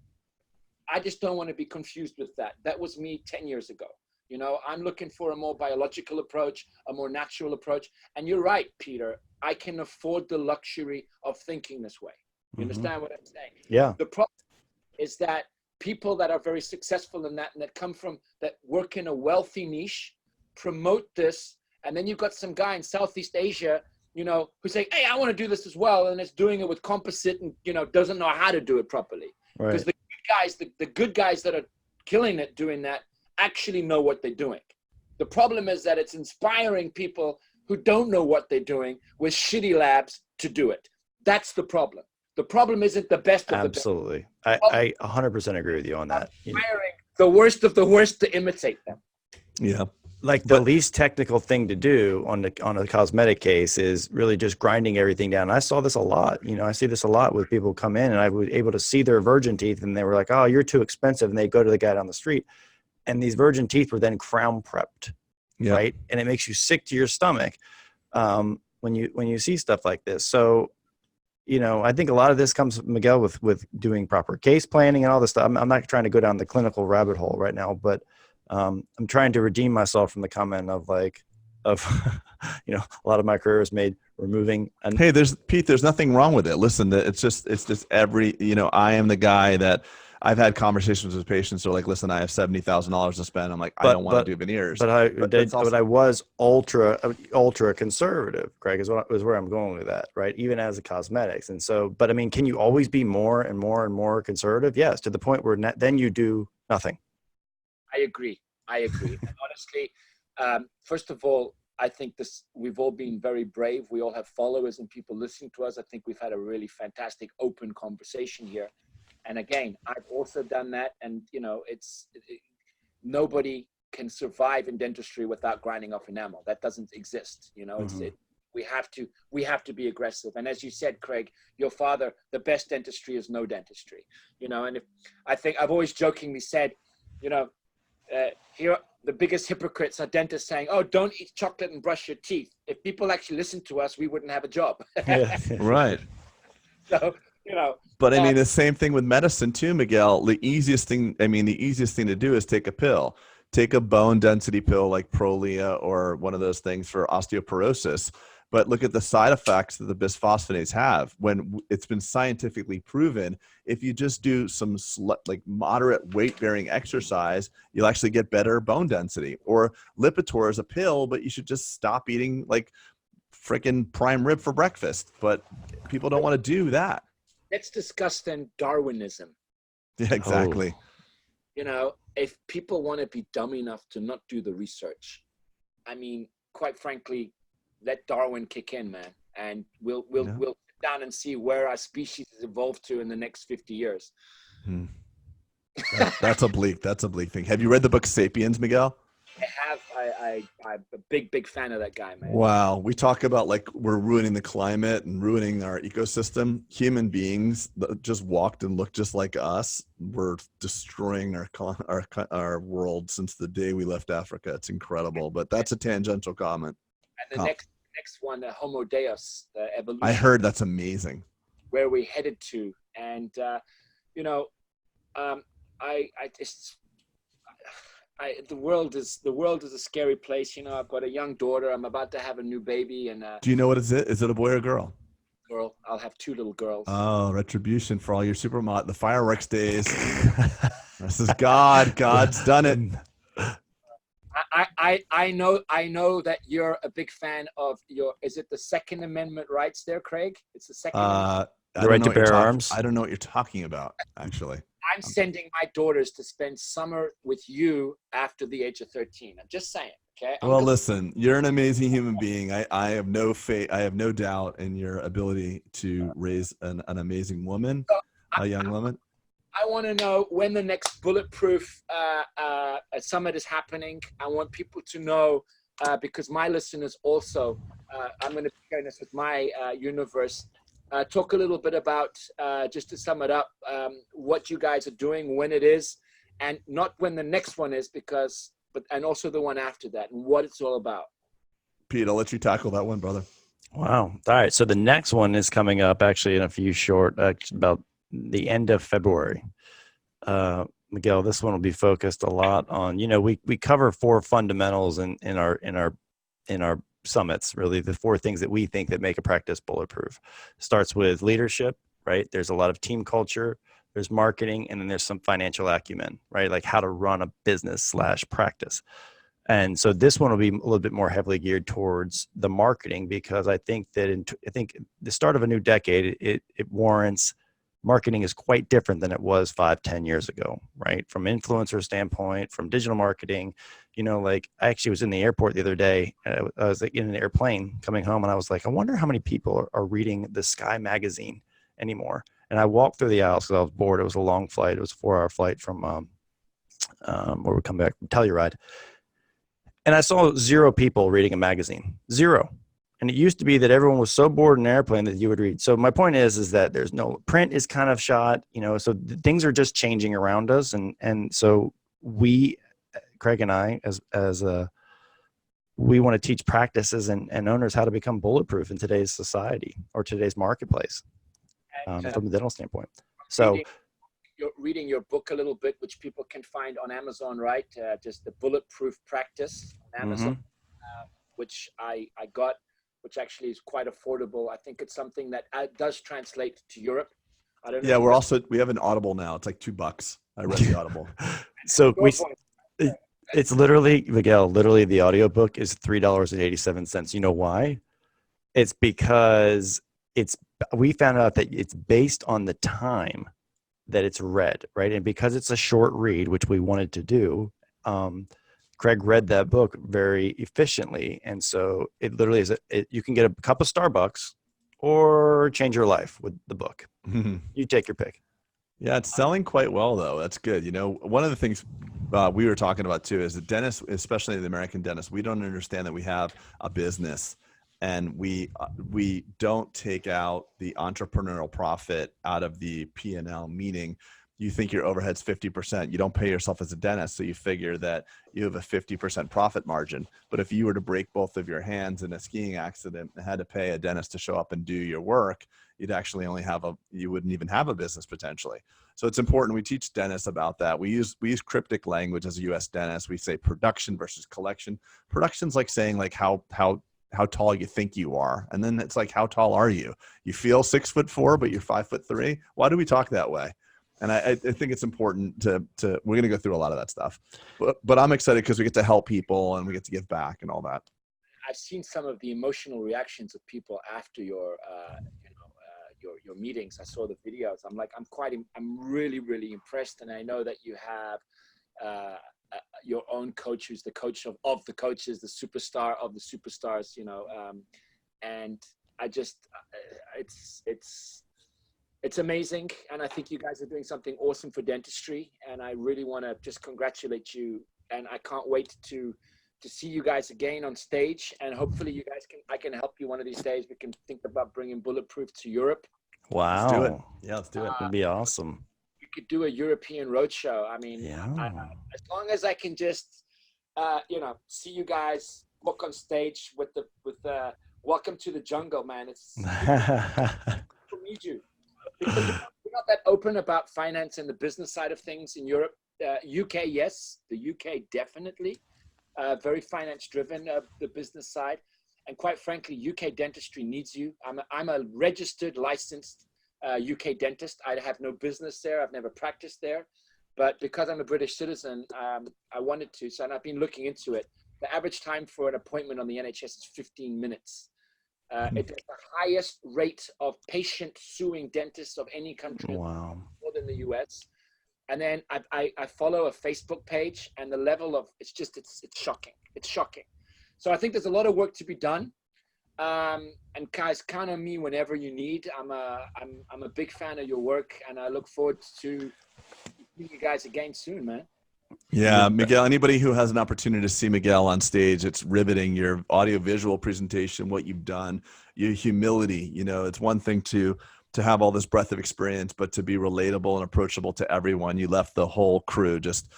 I just don't want to be confused with that. That was me 10 years ago. You know, I'm looking for a more biological approach, a more natural approach. And you're right, Peter. I can afford the luxury of thinking this way. You understand what I'm saying? Yeah. The problem is that people that are very successful in that and that work in a wealthy niche promote this. And then you've got some guy in Southeast Asia, you know, who's saying, hey, I want to do this as well. And is doing it with composite and, you know, doesn't know how to do it properly. Because the good guys that are killing it doing that actually know what they're doing. The problem is that it's inspiring people who don't know what they're doing with shitty labs to do it. That's the problem. The problem isn't the best of Absolutely. The best. I 100% agree with you on that. Inspiring the worst of the worst to imitate them. Yeah. Like the least technical thing to do on a cosmetic case is really just grinding everything down. I saw this a lot. You know, I see this a lot with people come in and I was able to see their virgin teeth and they were like, oh, you're too expensive. And they go to the guy down the street and these virgin teeth were then crown prepped. Yep. Right. And it makes you sick to your stomach when you see stuff like this. So, you know, I think a lot of this comes, Miguel, with doing proper case planning and all this stuff. I'm not trying to go down the clinical rabbit hole right now, but I'm trying to redeem myself from the comment of you know, a lot of my career is made removing. Hey, there's nothing wrong with it. Listen, it's just you know, I am the guy that I've had conversations with patients who are like, listen, I have $70,000 to spend. I'm like, I don't want to do veneers. But I was ultra conservative, Craig, is where I'm going with that, right? Even as a cosmetics. And so, but I mean, can you always be more and more and more conservative? Yes, to the point where then you do nothing. I agree. And honestly, first of all, I think we've all been very brave. We all have followers and people listening to us. I think we've had a really fantastic open conversation here. And again, I've also done that. And, you know, nobody can survive in dentistry without grinding off enamel. That doesn't exist. You know, we have to be aggressive. And as you said, Craig, your father, the best dentistry is no dentistry, you know, and I think I've always jokingly said, you know, here, the biggest hypocrites are dentists saying, oh, don't eat chocolate and brush your teeth. If people actually listened to us, we wouldn't have a job. Right. So, you know. But I mean, the same thing with medicine too, Miguel. The easiest thing to do is take a pill. Take a bone density pill like Prolia or one of those things for osteoporosis. But look at the side effects that the bisphosphonates have. When it's been scientifically proven, if you just do some like moderate weight-bearing exercise, you'll actually get better bone density. Or Lipitor is a pill, but you should just stop eating like freaking prime rib for breakfast. But people don't want to do that. Let's discuss then Darwinism. Yeah, exactly. You know, if people want to be dumb enough to not do the research, I mean, quite frankly, let Darwin kick in, man, and we'll sit down and see where our species has evolved to in the next 50 years. That's a bleak thing. Have you read the book Sapiens, Miguel? I have. I'm a big fan of that guy, man. Wow. We talk about like we're ruining the climate and ruining our ecosystem. Human beings that just walked and looked just like us. We're destroying our world since the day we left Africa. It's incredible, but that's a tangential comment. And the next one, the Homo Deus, the evolution. I heard that's amazing. Where we headed to, and you know, I just, the world is a scary place. You know, I've got a young daughter. I'm about to have a new baby, and Do you know what is it? Is it a boy or a girl? girl. I'll have 2 little girls. Oh, retribution for all your supermod, the fireworks days. This is God. God's done it. I know that you're a big fan of is it the Second Amendment rights there, Craig? It's the Second Amendment. The right to bear arms. I don't know what you're talking about, actually. I'm sending my daughters to spend summer with you after the age of 13. I'm just saying, okay? Well, listen, you're an amazing human being. I have no faith. I have no doubt in your ability to raise an amazing woman, a young woman. I want to know when the next Bulletproof summit is happening. I want people to know, because my listeners also, I'm going to be sharing this with my universe. Talk a little bit about, just to sum it up, what you guys are doing, when it is, and not when the next one is, and also the one after that, and what it's all about. Pete, I'll let you tackle that one, brother. Wow. All right. So the next one is coming up actually in a few about the end of February. Miguel, this one will be focused a lot on, we cover 4 fundamentals in our summits, really the 4 things that we think that make a practice bulletproof. Starts with leadership, right? There's a lot of team culture, there's marketing, and then there's some financial acumen, right? Like how to run a business / practice. And so this one will be a little bit more heavily geared towards the marketing, because I think that the start of a new decade, it warrants marketing is quite different than it was 5-10 years ago, right? From influencer standpoint, from digital marketing, like I actually was in the airport the other day. I was like in an airplane coming home, and I was like, I wonder how many people are reading the Sky magazine anymore. And I walked through the aisles because I was bored. It was a long flight. It was a 4-hour flight from where we come back from Telluride. And I saw 0 people reading a magazine, 0. And it used to be that everyone was so bored in an airplane that you would read. So my point is that there's no print is kind of shot, so things are just changing around us. And so we, Craig and I, we want to teach practices and owners how to become bulletproof in today's society or today's marketplace from a dental standpoint. So you're reading your book a little bit, which people can find on Amazon, right? Just the Bulletproof Practice on Amazon, which I got, which actually is quite affordable. I think it's something that does translate to Europe. I don't know. Yeah, we have an Audible now. It's like $2. I read the Audible. So it's literally, Miguel, the audiobook is $3.87. You know why? It's because we found out that it's based on the time that it's read, right? And because it's a short read, which we wanted to do, Craig read that book very efficiently. And so it literally is, you can get a cup of Starbucks or change your life with the book. You take your pick. Yeah, it's selling quite well, though. That's good. One of the things we were talking about, too, is the dentists, especially the American dentists, we don't understand that we have a business, and we don't take out the entrepreneurial profit out of the P&L, meaning you think your overhead's 50%. You don't pay yourself as a dentist, so you figure that you have a 50% profit margin. But if you were to break both of your hands in a skiing accident and had to pay a dentist to show up and do your work, you'd actually only you wouldn't even have a business potentially. So it's important. We teach dentists about that. We use cryptic language as a U.S. dentist. We say production versus collection. Production's like saying like how tall you think you are. And then it's like, how tall are you? You feel 6'4", but you're 5'3". Why do we talk that way? And I think it's important to we're going to go through a lot of that stuff, but I'm excited because we get to help people and we get to give back and all that. I've seen some of the emotional reactions of people after your meetings. I saw the videos. I'm really, really impressed. And I know that you have your own coach, who's the coach of the coaches, the superstar of the superstars, and I just, it's amazing. And I think you guys are doing something awesome for dentistry. And I really want to just congratulate you. And I can't wait to see you guys again on stage. And hopefully I can help you one of these days. We can think about bringing Bulletproof to Europe. Wow. Let's do it. Yeah, let's do it. It'd be awesome. We could do a European roadshow. I mean, as long as I can just, see you guys walk on stage with Welcome to the Jungle, man. It's to meet you. Because we're not that open about finance and the business side of things in Europe. UK, yes. The UK, definitely. Very finance driven, the business side. And quite frankly, UK dentistry needs you. I'm a registered, licensed UK dentist. I have no business there. I've never practiced there. But because I'm a British citizen, I wanted to. So I've been looking into it. The average time for an appointment on the NHS is 15 minutes. It is the highest rate of patient suing dentists of any country. Wow. More than the US. And then I follow a Facebook page, and the level of, it's shocking. It's shocking. So I think there's a lot of work to be done. And guys, count on me whenever you need. I'm a big fan of your work, and I look forward to seeing you guys again soon, man. Yeah, Miguel, anybody who has an opportunity to see Miguel on stage, it's riveting. Your audio-visual presentation, what you've done, your humility. You know, it's one thing to have all this breadth of experience, but to be relatable and approachable to everyone. You left the whole crew just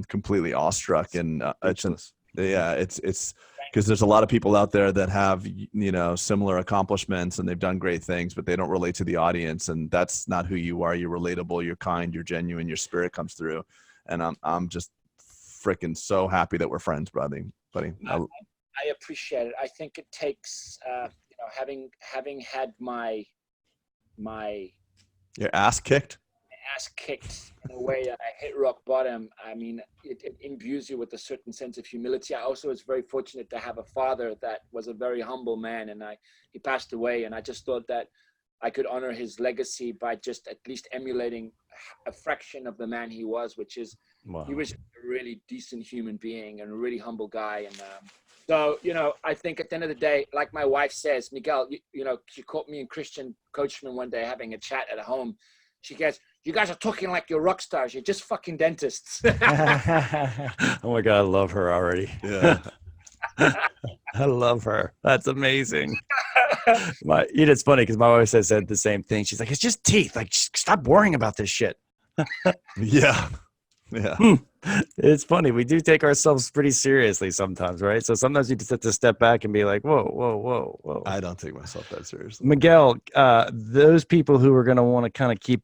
completely awestruck. And it's because there's a lot of people out there that have, you know, similar accomplishments and they've done great things, but they don't relate to the audience. And that's not who you are. You're relatable, you're kind, you're genuine, your spirit comes through. And I'm just freaking so happy that we're friends, buddy. I appreciate it. I think it takes, you know, having had your ass kicked in a way that I hit rock bottom. I mean, it imbues you with a certain sense of humility. I also was very fortunate to have a father that was a very humble man, and he passed away, and I just thought that I could honor his legacy by just at least emulating a fraction of the man he was, which is, he was a really decent human being and a really humble guy. And so, you know, I think at the end of the day, like my wife says, Miguel, you know, she caught me and Christian Coachman one day having a chat at home. She goes, "You guys are talking like you're rock stars. You're just fucking dentists." Oh my God, I love her already. Yeah. I love her. That's amazing. It's funny because my wife said the same thing. She's like, "It's just teeth. Like, stop worrying about this shit." Yeah. It's funny. We do take ourselves pretty seriously sometimes, right? So sometimes you just have to step back and be like, whoa. I don't take myself that seriously. Miguel, those people who are going to want to kind of keep,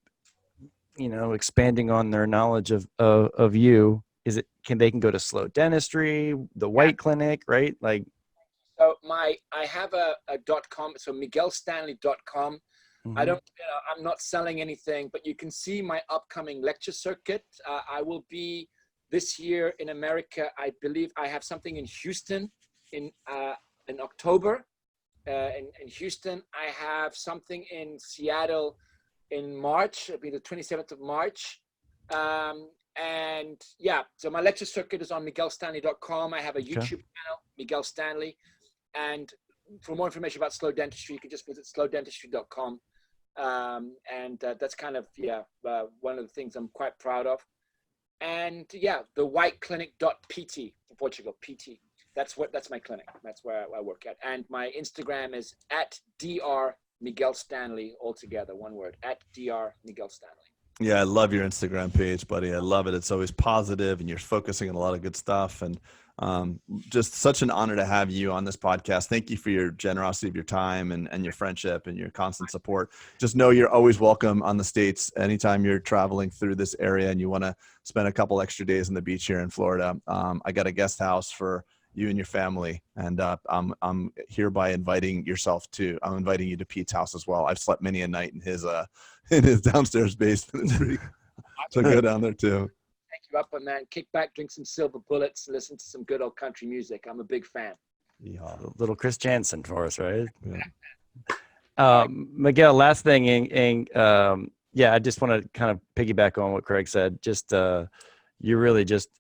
you know, expanding on their knowledge of you, they can go to Slow Dentistry, the White Clinic, right? Like, so I have a .com, so miguelstanley.com. mm-hmm. I'm not selling anything, but you can see my upcoming lecture circuit. I will be this year in America. I believe I have something in Houston in October. In Houston, I have something in Seattle in March. It'll be the 27th of March. And yeah, so my lecture circuit is on miguelstanley.com. I have a YouTube channel, Miguel Stanley. And for more information about Slow Dentistry, you can just visit slowdentistry.com. And that's kind of, one of the things I'm quite proud of. And yeah, the whiteclinic.pt for Portugal, PT. That's my clinic. That's where I work at. And my Instagram is at Dr. Miguel Stanley, altogether, one word, at Dr. Miguel Stanley. Yeah, I love your Instagram page, buddy. I love it. It's always positive and you're focusing on a lot of good stuff. And just such an honor to have you on this podcast. Thank you for your generosity of your time and your friendship and your constant support. Just know you're always welcome on the States anytime you're traveling through this area and you want to spend a couple extra days on the beach here in Florida. I got a guest house for you and your family, and I'm hereby inviting yourself to. I'm inviting you to Pete's house as well. I've slept many a night in his downstairs basement. So go down there too. Thank you up on that. Kick back, drink some silver bullets, listen to some good old country music. I'm a big fan. Yeah. Little Chris Jansen for us, right? Yeah. Miguel, last thing, I just want to kind of piggyback on what Craig said. Just you're really just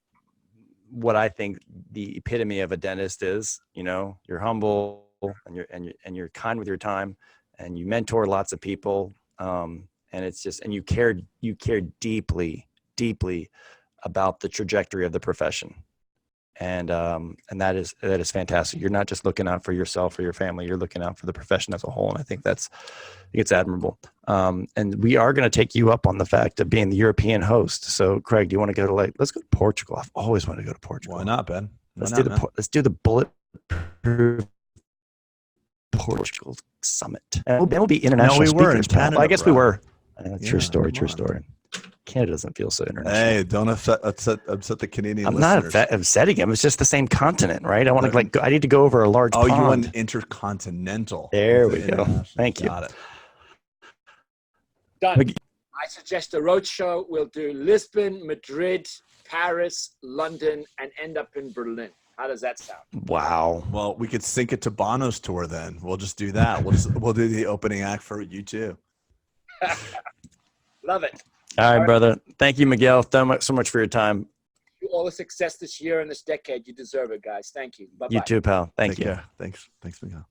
what I think the epitome of a dentist is. You know, you're humble and you're kind with your time, and you mentor lots of people. And it's just, and you care deeply about the trajectory of the profession. And that is fantastic. You're not just looking out for yourself or your family, you're looking out for the profession as a whole. And I think it's admirable. And we are going to take you up on the fact of being the European host. So Craig, do you want to go to let's go to Portugal? I've always wanted to go to Portugal. Why not, Ben? Let's do the Bulletproof Portugal Summit. And we'll be international. No, we were in speakers, pal. Canada. I guess bro. we were. True story. come True on. story. Canada doesn't feel so international. Hey, don't upset the Canadian I'm listeners. not upsetting him. It's just the same continent, right? I want to I need to go over a large Oh, pond. you want intercontinental. There we go. Thank you. Got it. Done. I suggest a road show. We'll do Lisbon, Madrid, Paris, London, and end up in Berlin. How does that sound? Wow. Well, we could sync it to Bono's tour then. We'll just do that. We'll do the opening act for you too. Love it. All right, brother. Thank you, Miguel. So much for your time. All the success this year and this decade. You deserve it, guys. Thank you. Bye-bye. You too, pal. Thank you. Take care. Thanks, Miguel.